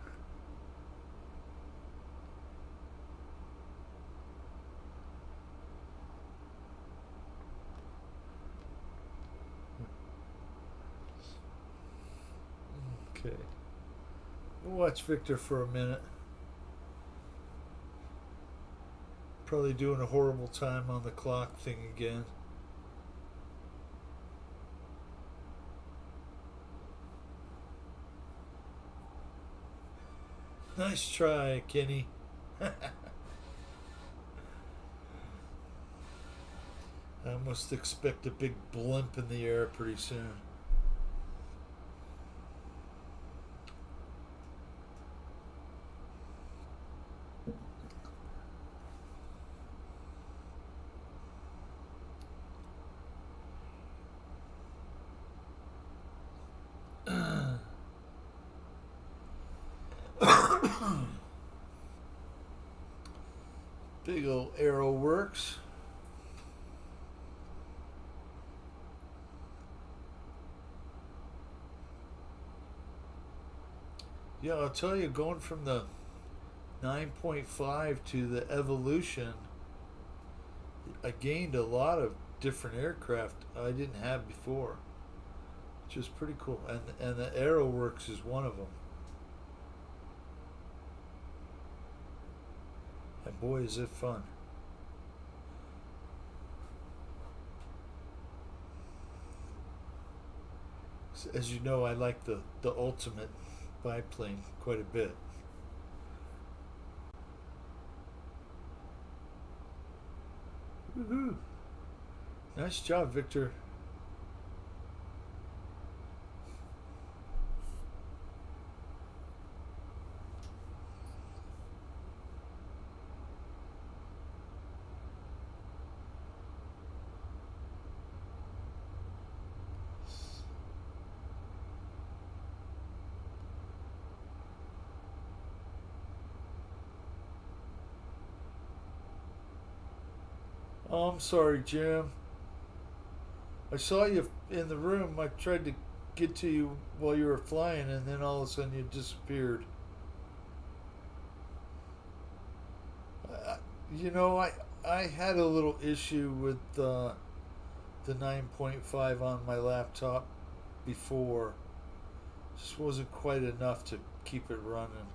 Speaker 1: Okay. We'll watch Victor for a minute. Probably doing a horrible time on the clock thing again. Nice try, Kenny. I must expect a big blimp in the air pretty soon. Big old Arrow Works. Yeah, I'll tell you, going from the 9.5 to the Evolution, I gained a lot of different aircraft I didn't have before, which is pretty cool. And the Arrow Works is one of them. And boy, is it fun. As you know, I like the Ultimate biplane quite a bit. Woohoo! Nice job, Victor. Oh, I'm sorry, Jim. I saw you in the room. I tried to get to you while you were flying, and then all of a sudden you disappeared. I, you know, I had a little issue with the 9.5 on my laptop before. Just wasn't quite enough to keep it running.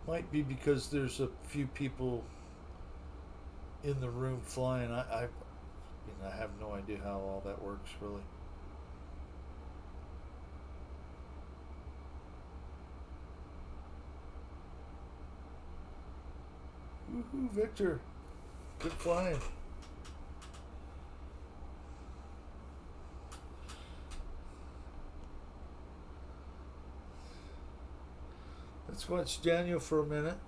Speaker 1: Might be because there's a few people in the room flying. I have no idea how all that works really. Woohoo, Victor! Good flying. Let's watch Daniel for a minute.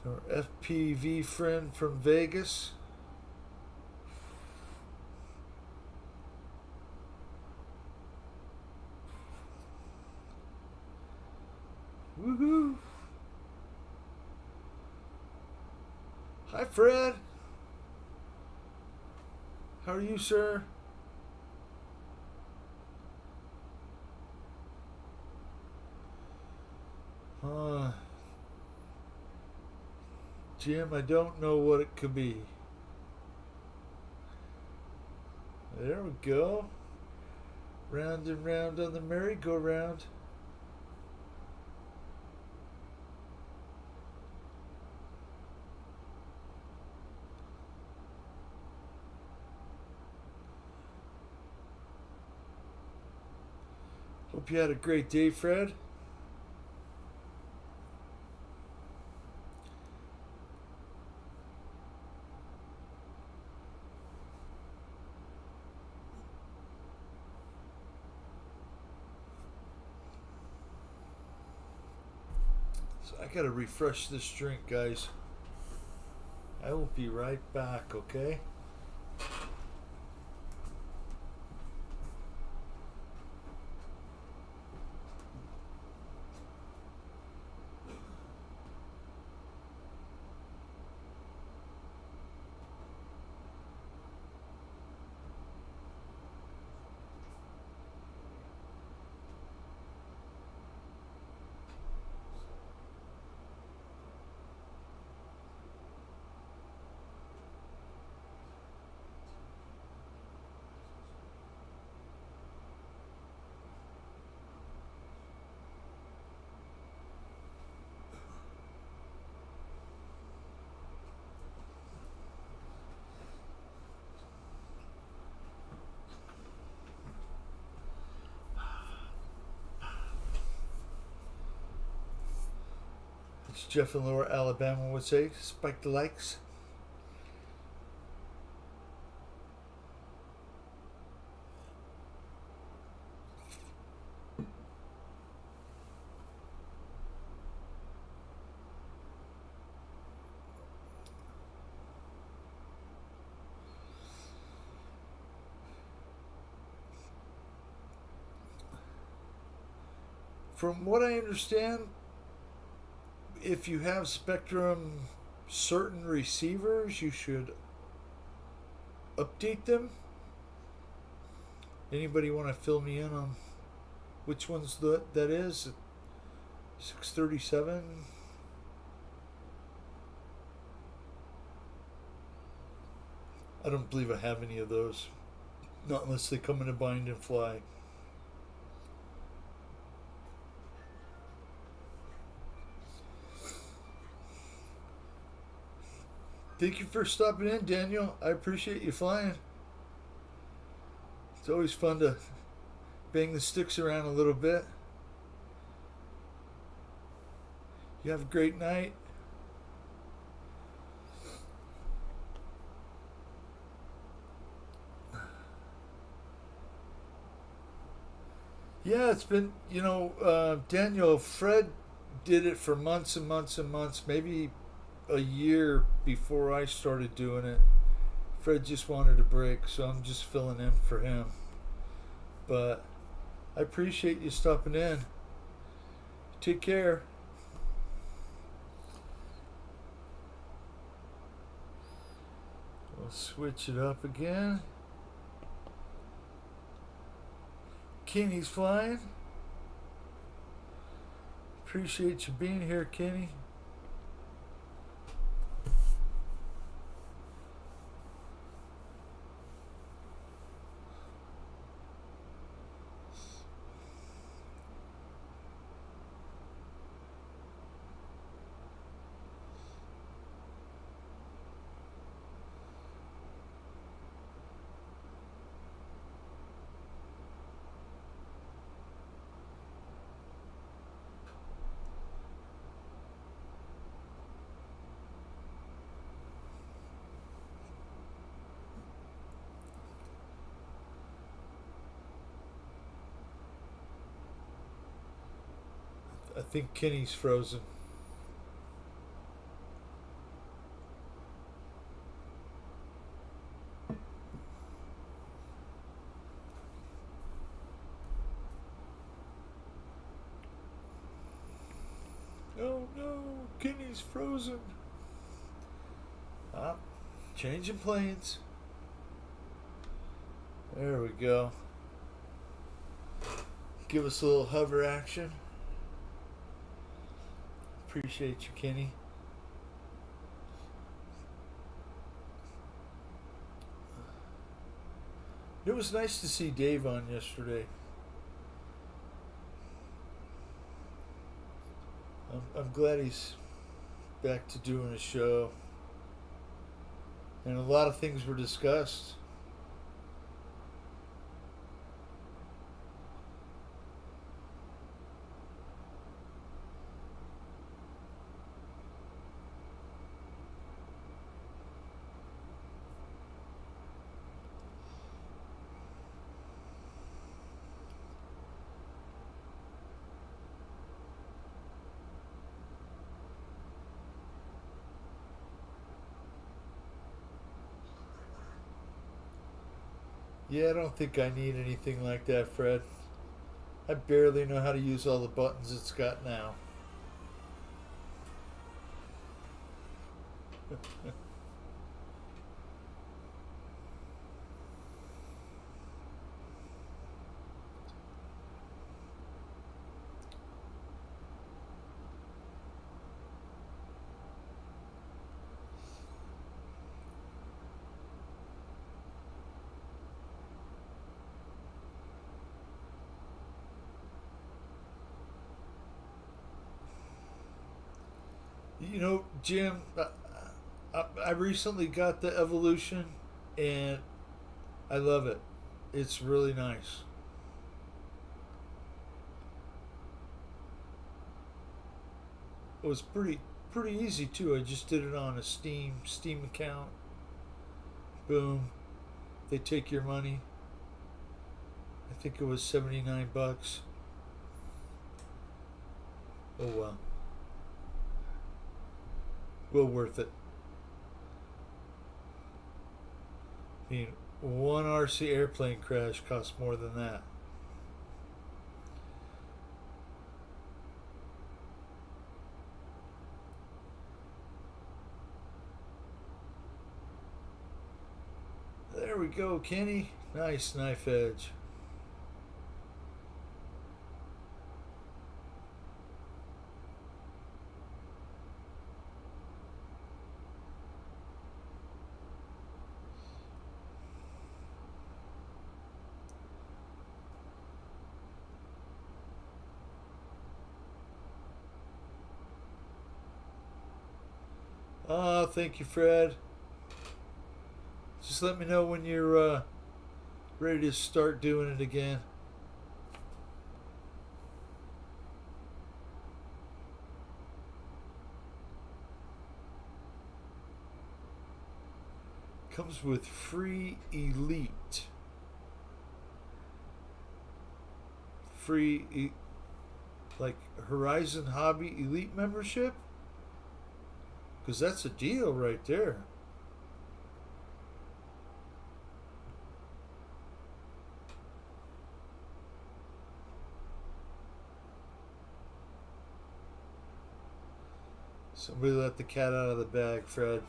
Speaker 1: Our FPV friend from Vegas. Woohoo! Hi, Fred. How are you, sir? Uh, Jim, I don't know what it could be. There we go. Round and round on the merry-go-round. Hope you had a great day, Fred. So I gotta refresh this drink, guys. I will be right back, okay? As Jeff in Lower Alabama would say, spike the likes. From what I understand, if you have Spectrum certain receivers, you should update them. Anybody want to fill me in on which ones that is? 637. I don't believe I have any of those. Not unless they come in a bind and fly. Thank you for stopping in, Daniel. I appreciate you flying. It's always fun to bang the sticks around a little bit. You have a great night. Yeah, it's been, Daniel, Fred did it for months and months and months, maybe a year before I started doing it. Fred just wanted a break, so I'm just filling in for him. But I appreciate you stopping in. Take care. We'll switch it up again. Kenny's flying. Appreciate you being here, Kenny. I think Kenny's frozen. Oh no, Kenny's frozen. Ah, changing planes. There we go. Give us a little hover action. Appreciate you, Kenny. It was nice to see Dave on yesterday. I'm glad he's back to doing a show. And a lot of things were discussed. Yeah, I don't think I need anything like that, Fred. I barely know how to use all the buttons it's got now. You know, Jim, I recently got the Evolution and I love it. It's really nice. It was pretty easy too. I just did it on a Steam account. Boom. They take your money. I think it was $79. Oh well. Well worth it. I mean, one RC airplane crash costs more than that. There we go, Kenny. Nice knife edge. Oh, thank you, Fred. Just let me know when you're ready to start doing it again. Comes with free elite. Like Horizon Hobby Elite membership? Because that's a deal right there. Somebody let the cat out of the bag, Fred.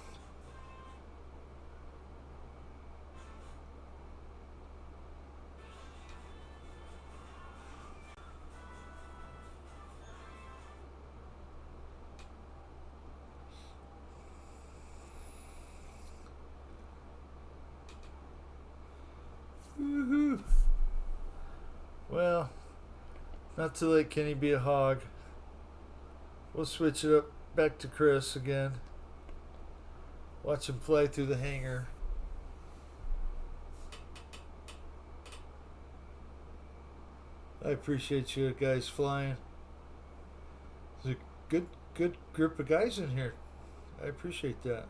Speaker 1: Woohoo! Well, not to let Kenny be a hog. We'll switch it up back to Chris again. Watch him fly through the hangar. I appreciate you guys flying. There's a good group of guys in here. I appreciate that.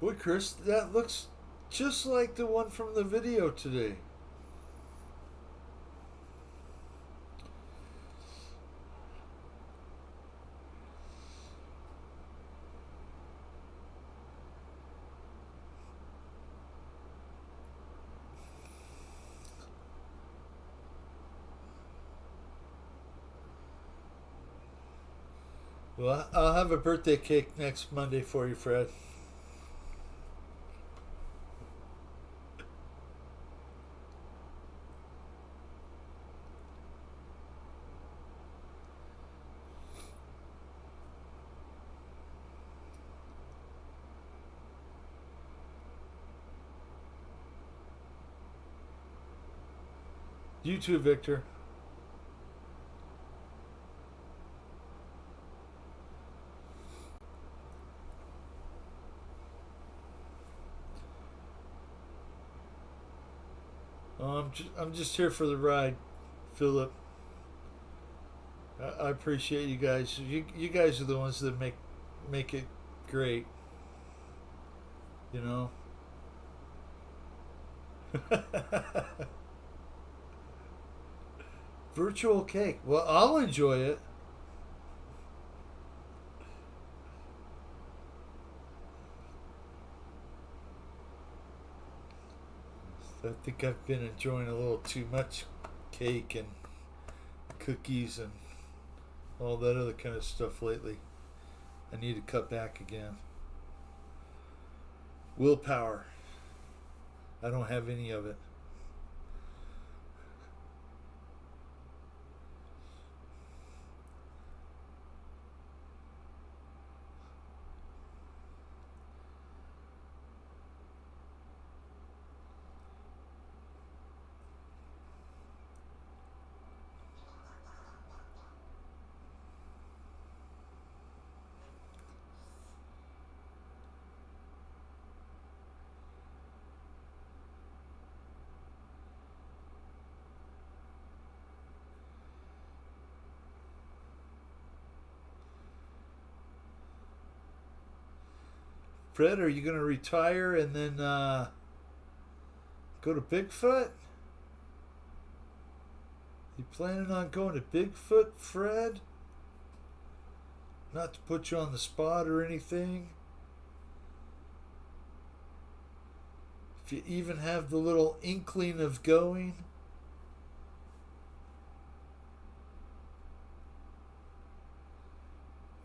Speaker 1: Boy, Chris, that looks just like the one from the video today. Well, I'll have a birthday cake next Monday for you, Fred. You too, Victor. Oh, I'm just here for the ride, Philip. I appreciate you guys. You guys are the ones that make it great. You know. Virtual cake. Well, I'll enjoy it. I think I've been enjoying a little too much cake and cookies and all that other kind of stuff lately. I need to cut back again. Willpower. I don't have any of it. Fred, are you going to retire and then go to Bigfoot? You planning on going to Bigfoot, Fred? Not to put you on the spot or anything. If you even have the little inkling of going.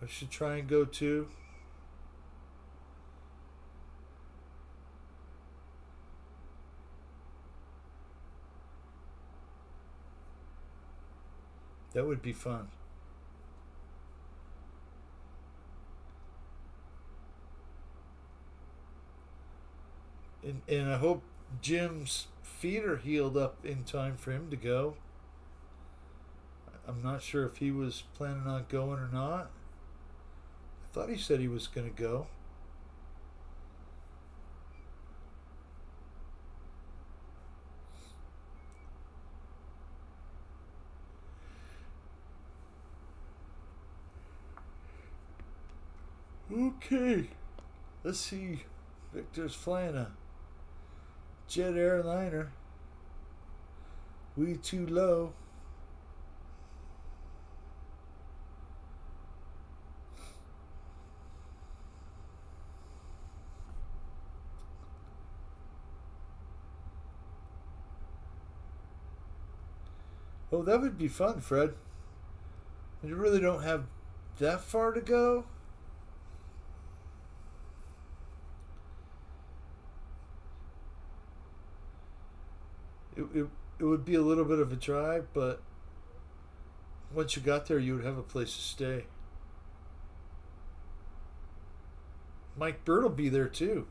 Speaker 1: I should try and go too. That would be fun. And I hope Jim's feet are healed up in time for him to go. I'm not sure if he was planning on going or not. I thought he said he was going to go. Okay. Let's see. Victor's flying a jet airliner. We too low. Oh, that would be fun, Fred. You really don't have that far to go. It would be a little bit of a drive, but once you got there, you would have a place to stay. Mike Bird will be there too.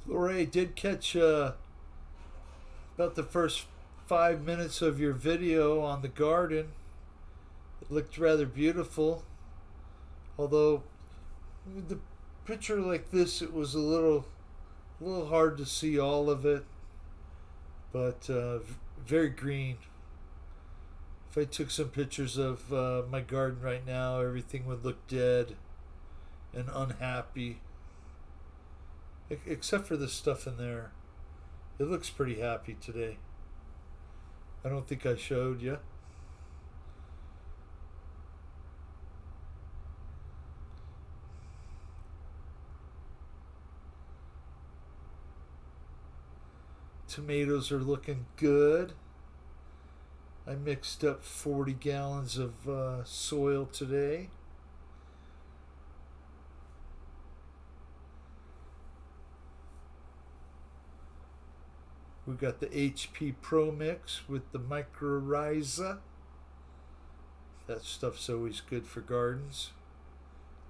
Speaker 1: Lorray did catch about the first 5 minutes of your video on the garden. It looked rather beautiful. Although with the picture like this, it was a little hard to see all of it. But very green, If I took some pictures of my garden right now, everything would look dead and unhappy. Except for the stuff in there. It looks pretty happy today. I don't think I showed you. Tomatoes are looking good. I mixed up 40 gallons of soil today. We got the HP Pro Mix with the mycorrhiza. That stuff's always good for gardens,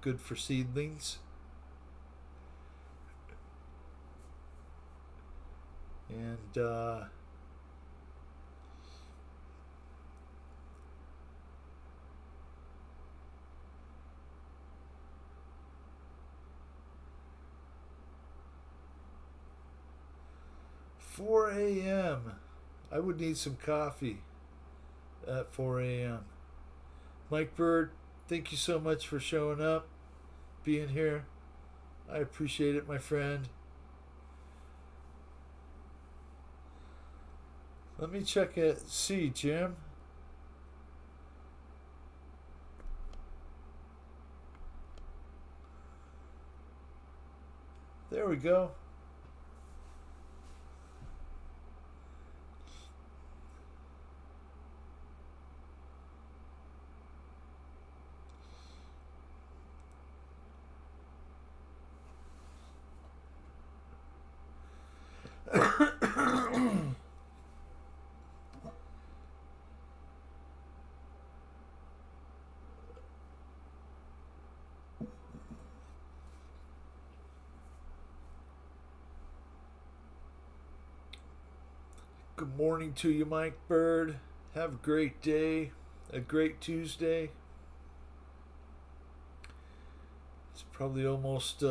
Speaker 1: good for seedlings. And 4 a.m. I would need some coffee at 4 a.m. Mike Bird, thank you so much for showing up, being here. I appreciate it, my friend. Let me check it. See, Jim. There we go. Good morning to you, Mike Bird. Have a great day, a great Tuesday. It's probably almost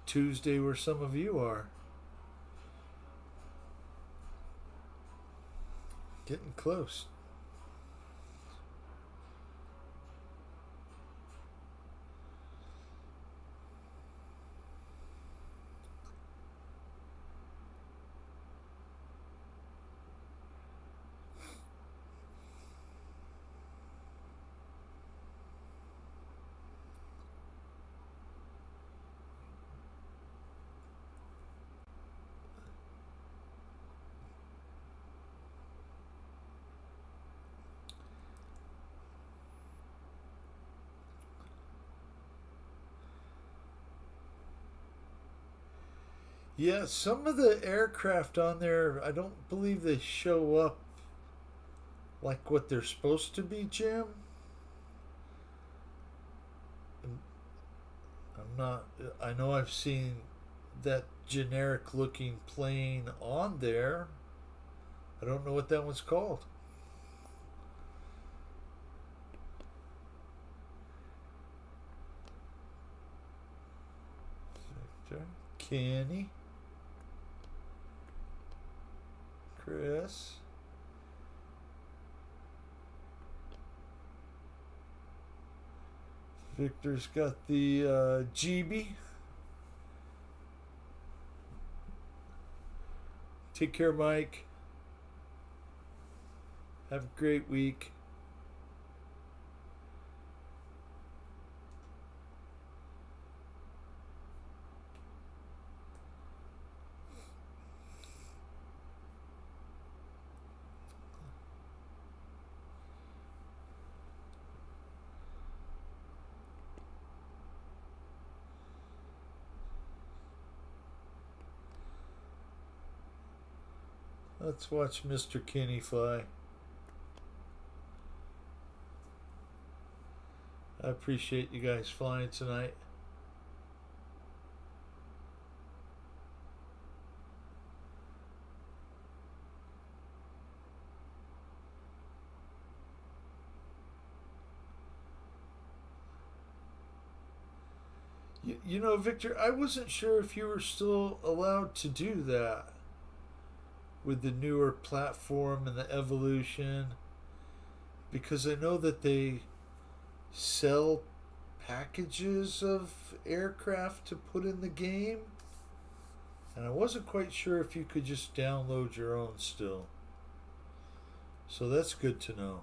Speaker 1: Tuesday where some of you are. Getting close. Yeah, some of the aircraft on there, I don't believe they show up like what they're supposed to be, Jim. I'm not, I know I've seen that generic looking plane on there. I don't know what that one's called. Kenny. Chris. Victor's got the GB. Take care, Mike. Have a great week. Let's watch Mr. Kenny fly. I appreciate you guys flying tonight. You know, Victor, I wasn't sure if you were still allowed to do that with the newer platform and the evolution. because I know that they sell packages of aircraft to put in the game, and I wasn't quite sure if you could just download your own still. So that's good to know.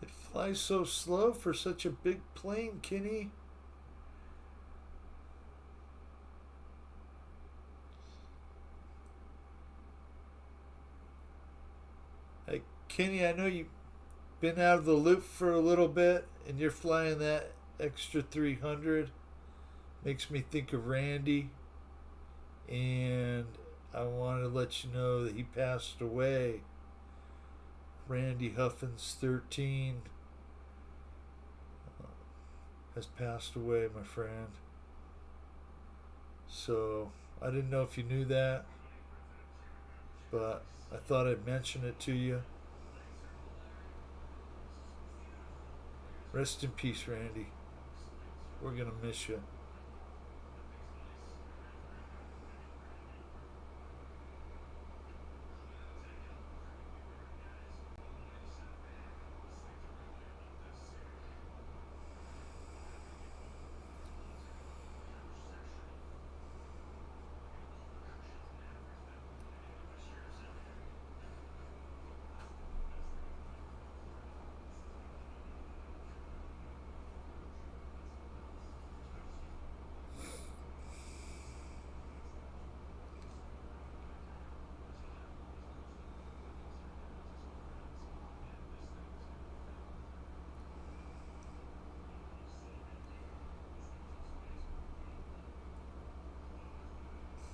Speaker 1: It flies so slow for such a big plane, Kenny. Hey, Kenny, I know you've been out of the loop for a little bit and you're flying that extra 300. Makes me think of Randy. And I want to let you know that he passed away. Randy Huffins 13 has passed away, my friend. So I didn't know if you knew that, but I thought I'd mention it to you. Rest in peace, Randy. We're going to miss you.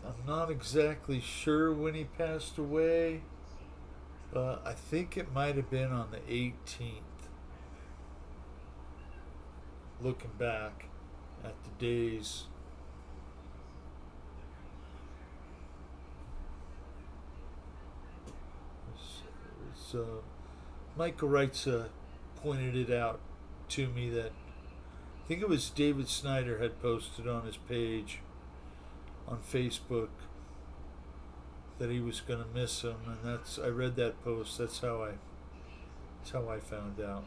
Speaker 1: I'm not exactly sure when he passed away, but I think it might have been on the 18th. Looking back at the days. So Michael Wrights pointed it out to me that I think it was David Snyder had posted on his page on Facebook that he was going to miss him, and I read that post. That's how I found out.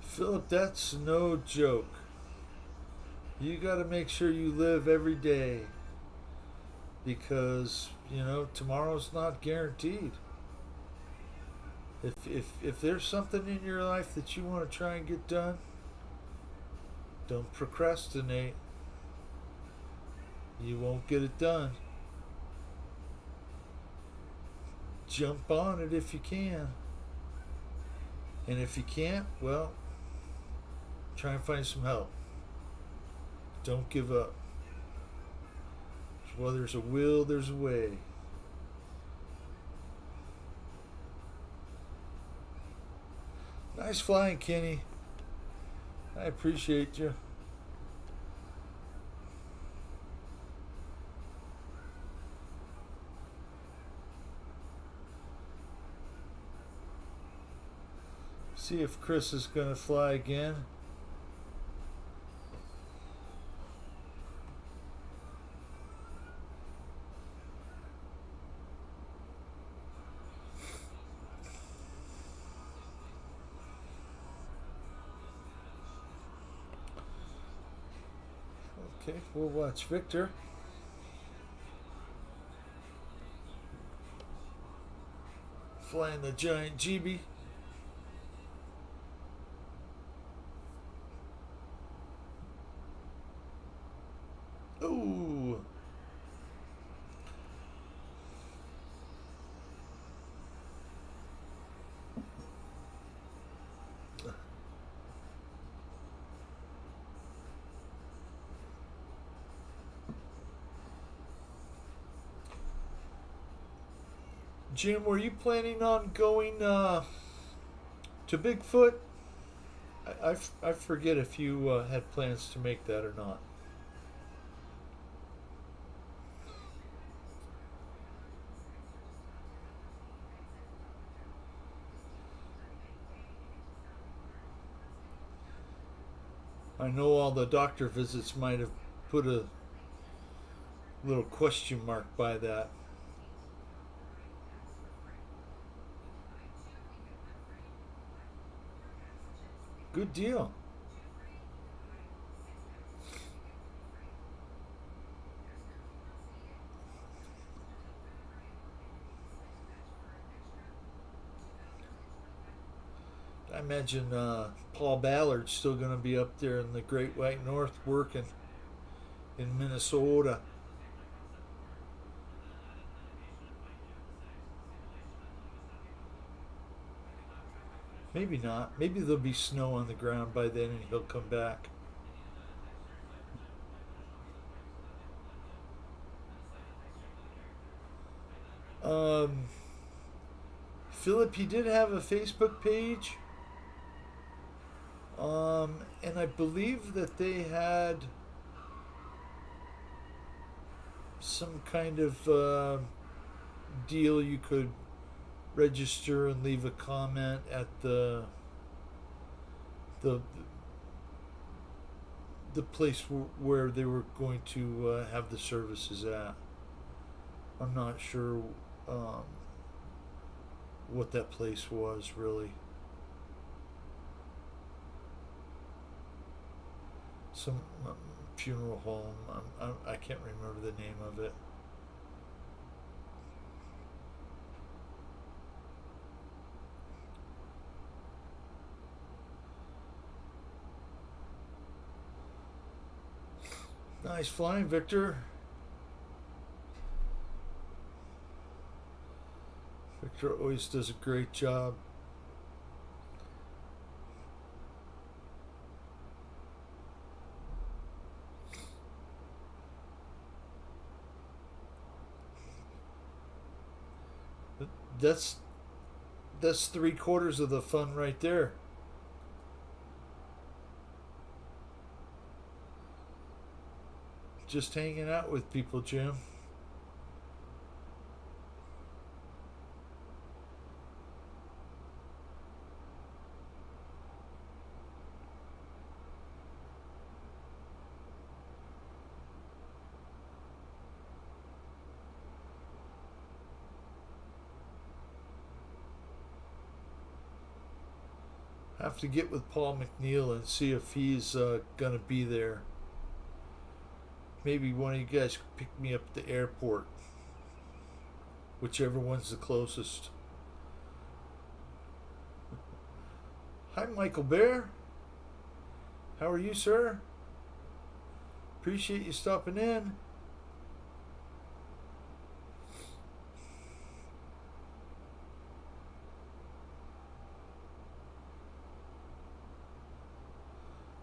Speaker 1: Philip, that's no joke. You got to make sure you live every day because, tomorrow's not guaranteed. If there's something in your life that you want to try and get done, don't procrastinate. You won't get it done. Jump on it if you can. And if you can't, well, try and find some help. Don't give up. Well, there's a will, there's a way. Nice flying, Kenny. I appreciate you. See if Chris is going to fly again. Okay, we'll watch Victor. Flying the giant GB. Ooh. Jim, were you planning on going to Bigfoot? I forget if you had plans to make that or not. I know all the doctor visits might have put a little question mark by that. Good deal. I imagine Paul Ballard's still going to be up there in the Great White North working in Minnesota. Maybe not. Maybe there'll be snow on the ground by then and he'll come back. Um, Philip, he did have a Facebook page. And I believe that they had some kind of deal you could register and leave a comment at the the place where they were going to have the services at. I'm not sure um, what that place was really. Some funeral home. I can't remember the name of it. Nice flying, Victor. Victor always does a great job. That's that's 3/4 of the fun right there. Just hanging out with people, Jim. Have to get with Paul McNeil and see if he's gonna be there. Maybe one of you guys could pick me up at the airport, whichever one's the closest. Hi, Michael Bear. How are you, sir? Appreciate you stopping in.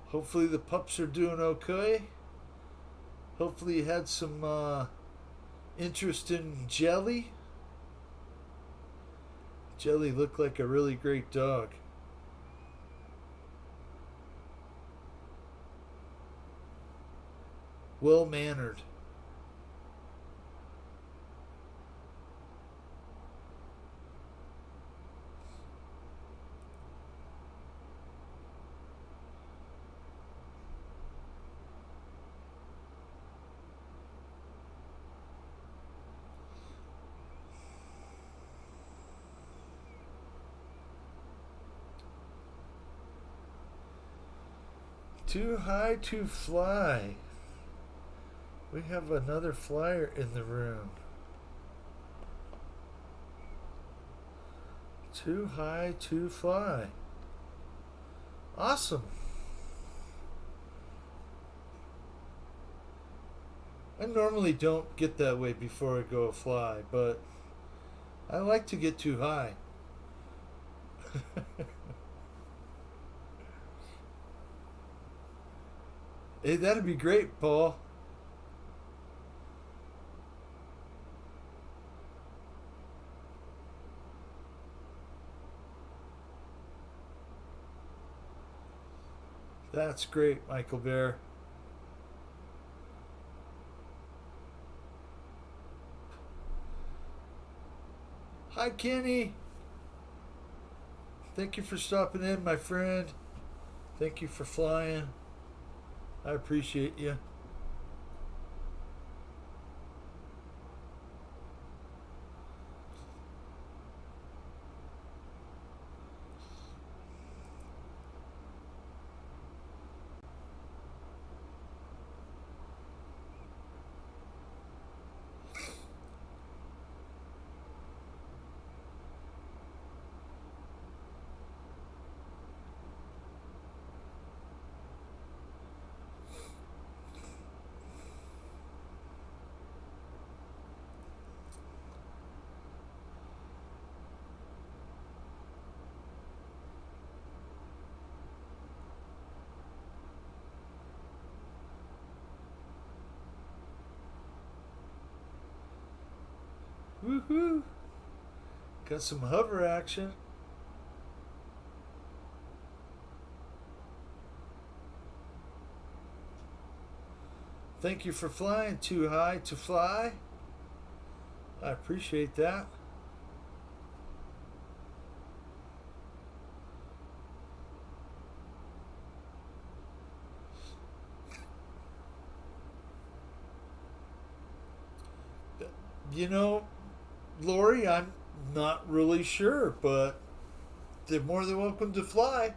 Speaker 1: Hopefully the pups are doing okay. Hopefully you had some interest in Jelly. Jelly looked like a really great dog. Well mannered. Too high to fly. We have another flyer in the room. Too high to fly. Awesome. I normally don't get that way before I go fly, but I like to get too high. Hey, that'd be great, Paul. That's great, Michael Bear. Hi, Kenny. Thank you for stopping in, my friend. Thank you for flying. I appreciate you. Woohoo! Got some hover action. Thank you for flying too high to fly. I appreciate that. You know, Lori, I'm not really sure, but they're more than welcome to fly.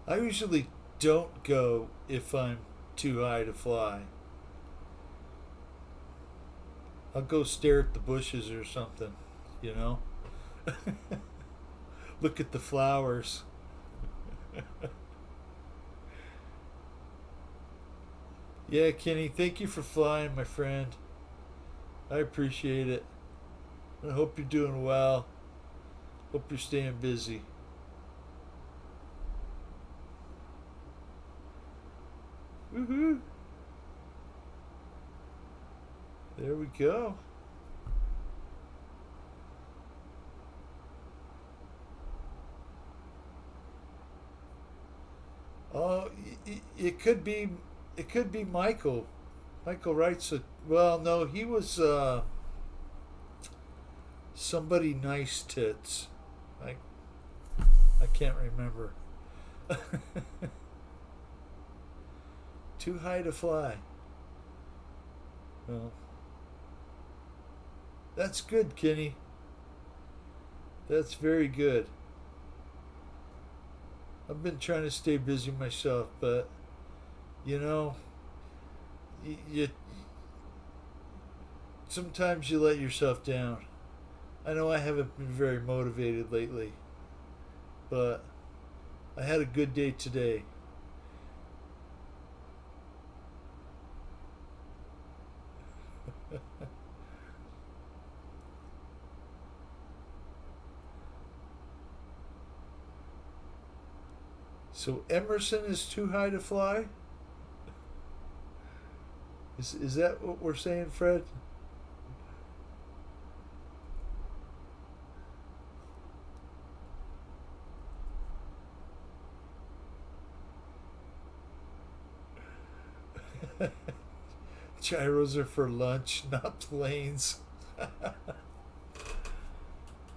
Speaker 1: I usually don't go if I'm too high to fly. I'll go stare at the bushes or something, you know? Look at the flowers. Yeah, Kenny, thank you for flying, my friend. I appreciate it. I hope you're doing well. Hope you're staying busy. Woohoo! There we go. Oh, it could be, it could be Michael. Michael writes a, well, no, he was somebody nice tits. I I can't remember. Too high to fly. Well, that's good, Kenny. That's very good. I've been trying to stay busy myself, but you know, you sometimes you let yourself down. I know I haven't been very motivated lately, but I had a good day today. So Emerson is too high to fly? Is that what we're saying, Fred? Gyros are for lunch, not planes.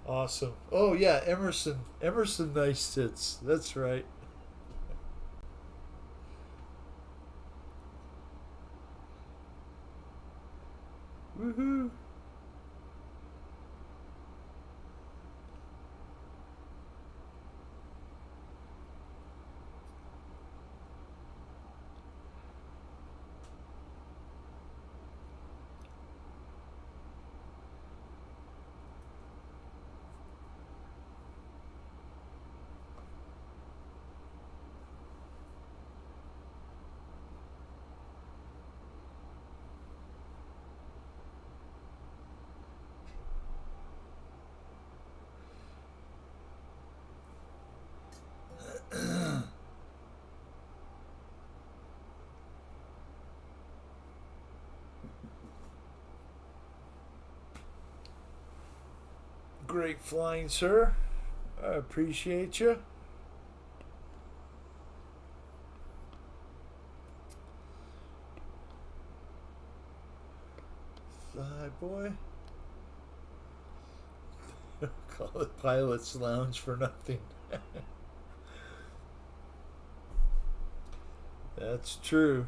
Speaker 1: Awesome. Oh yeah, Emerson. Emerson nice tits. That's right. Woohoo. Great flying, sir. I appreciate you. Fly, boy. Call it Pilot's Lounge for nothing. That's true.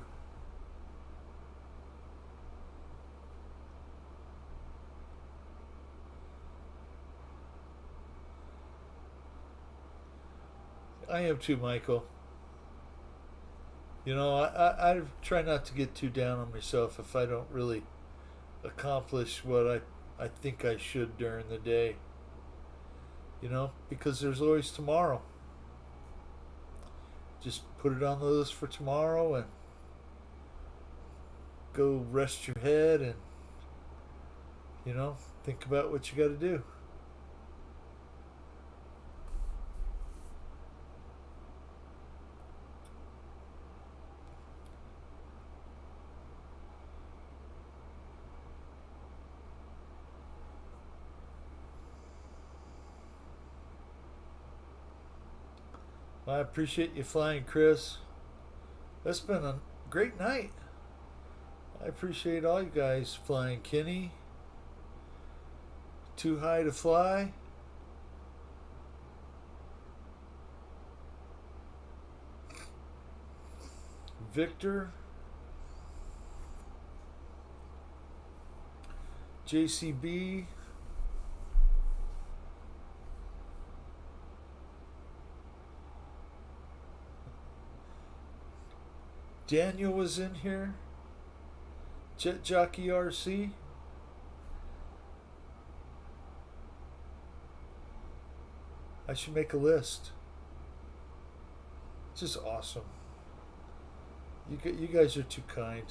Speaker 1: I am too, Michael. You know, I try not to get too down on myself if I don't really accomplish what I think I should during the day. You know, because there's always tomorrow. Just put it on the list for tomorrow and go rest your head and, you know, think about what you got to do. I appreciate you flying, Chris. That's been a great night. I appreciate all you guys flying. Kenny, Too High to Fly. Victor, JCB, Daniel was in here, Jet Jockey RC. I should make a list. Just awesome. You guys are too kind.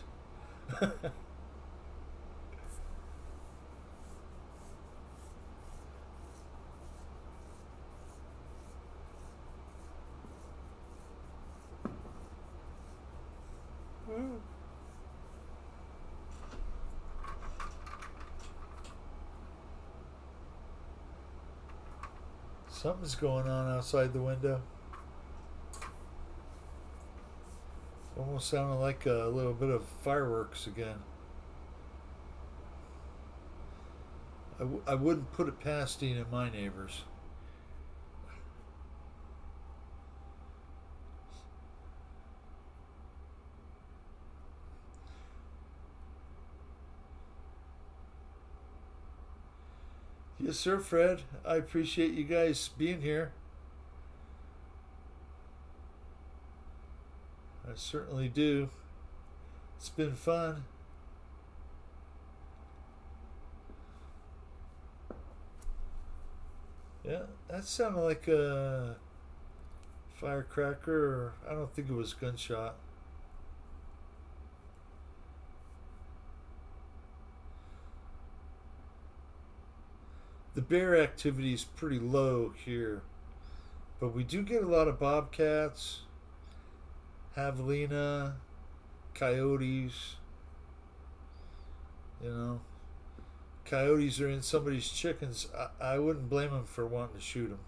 Speaker 1: Something's going on outside the window. Almost sounded like a little bit of fireworks again. I wouldn't put it past any of my neighbors. Yes, sir, Fred. I appreciate you guys being here. I certainly do. It's been fun. Yeah, that sounded like a firecracker, or I don't think it was gunshot. The bear activity is pretty low here, but we do get a lot of bobcats, javelina, coyotes. You know, coyotes are in somebody's chickens. I wouldn't blame them for wanting to shoot them.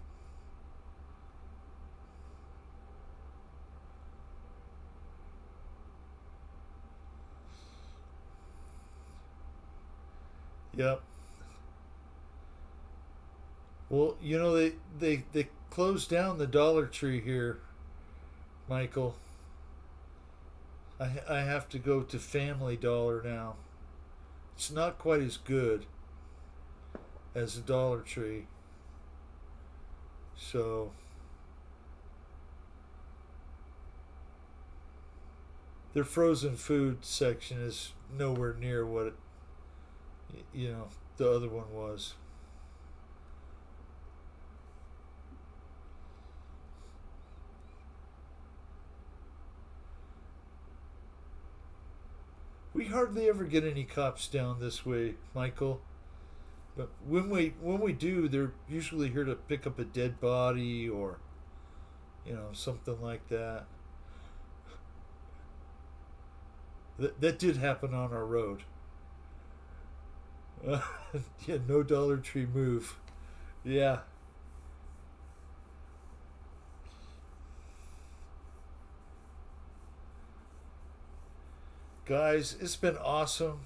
Speaker 1: Yep. Well, you know, they closed down the Dollar Tree here, Michael. I have to go to Family Dollar now. It's not quite as good as the Dollar Tree. So their frozen food section is nowhere near what the other one was. We hardly ever get any cops down this way, Michael. But when we do, they're usually here to pick up a dead body or, something like that. That did happen on our road. Yeah, no Dollar Tree move. Yeah. Guys, it's been awesome.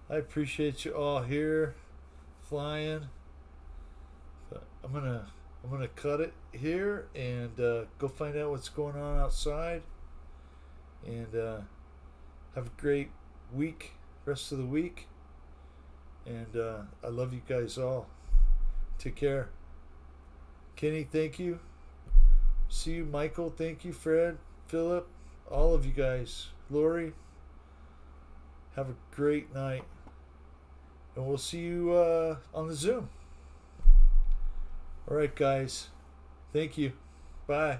Speaker 1: I appreciate you all here flying. But I'm gonna cut it here and go find out what's going on outside. And have a great week, rest of the week. And I love you guys all. Take care. Kenny, thank you. See you, Michael. Thank you, Fred, Philip, all of you guys. Lori, have a great night. And we'll see you on the Zoom. All right, guys. Thank you. Bye.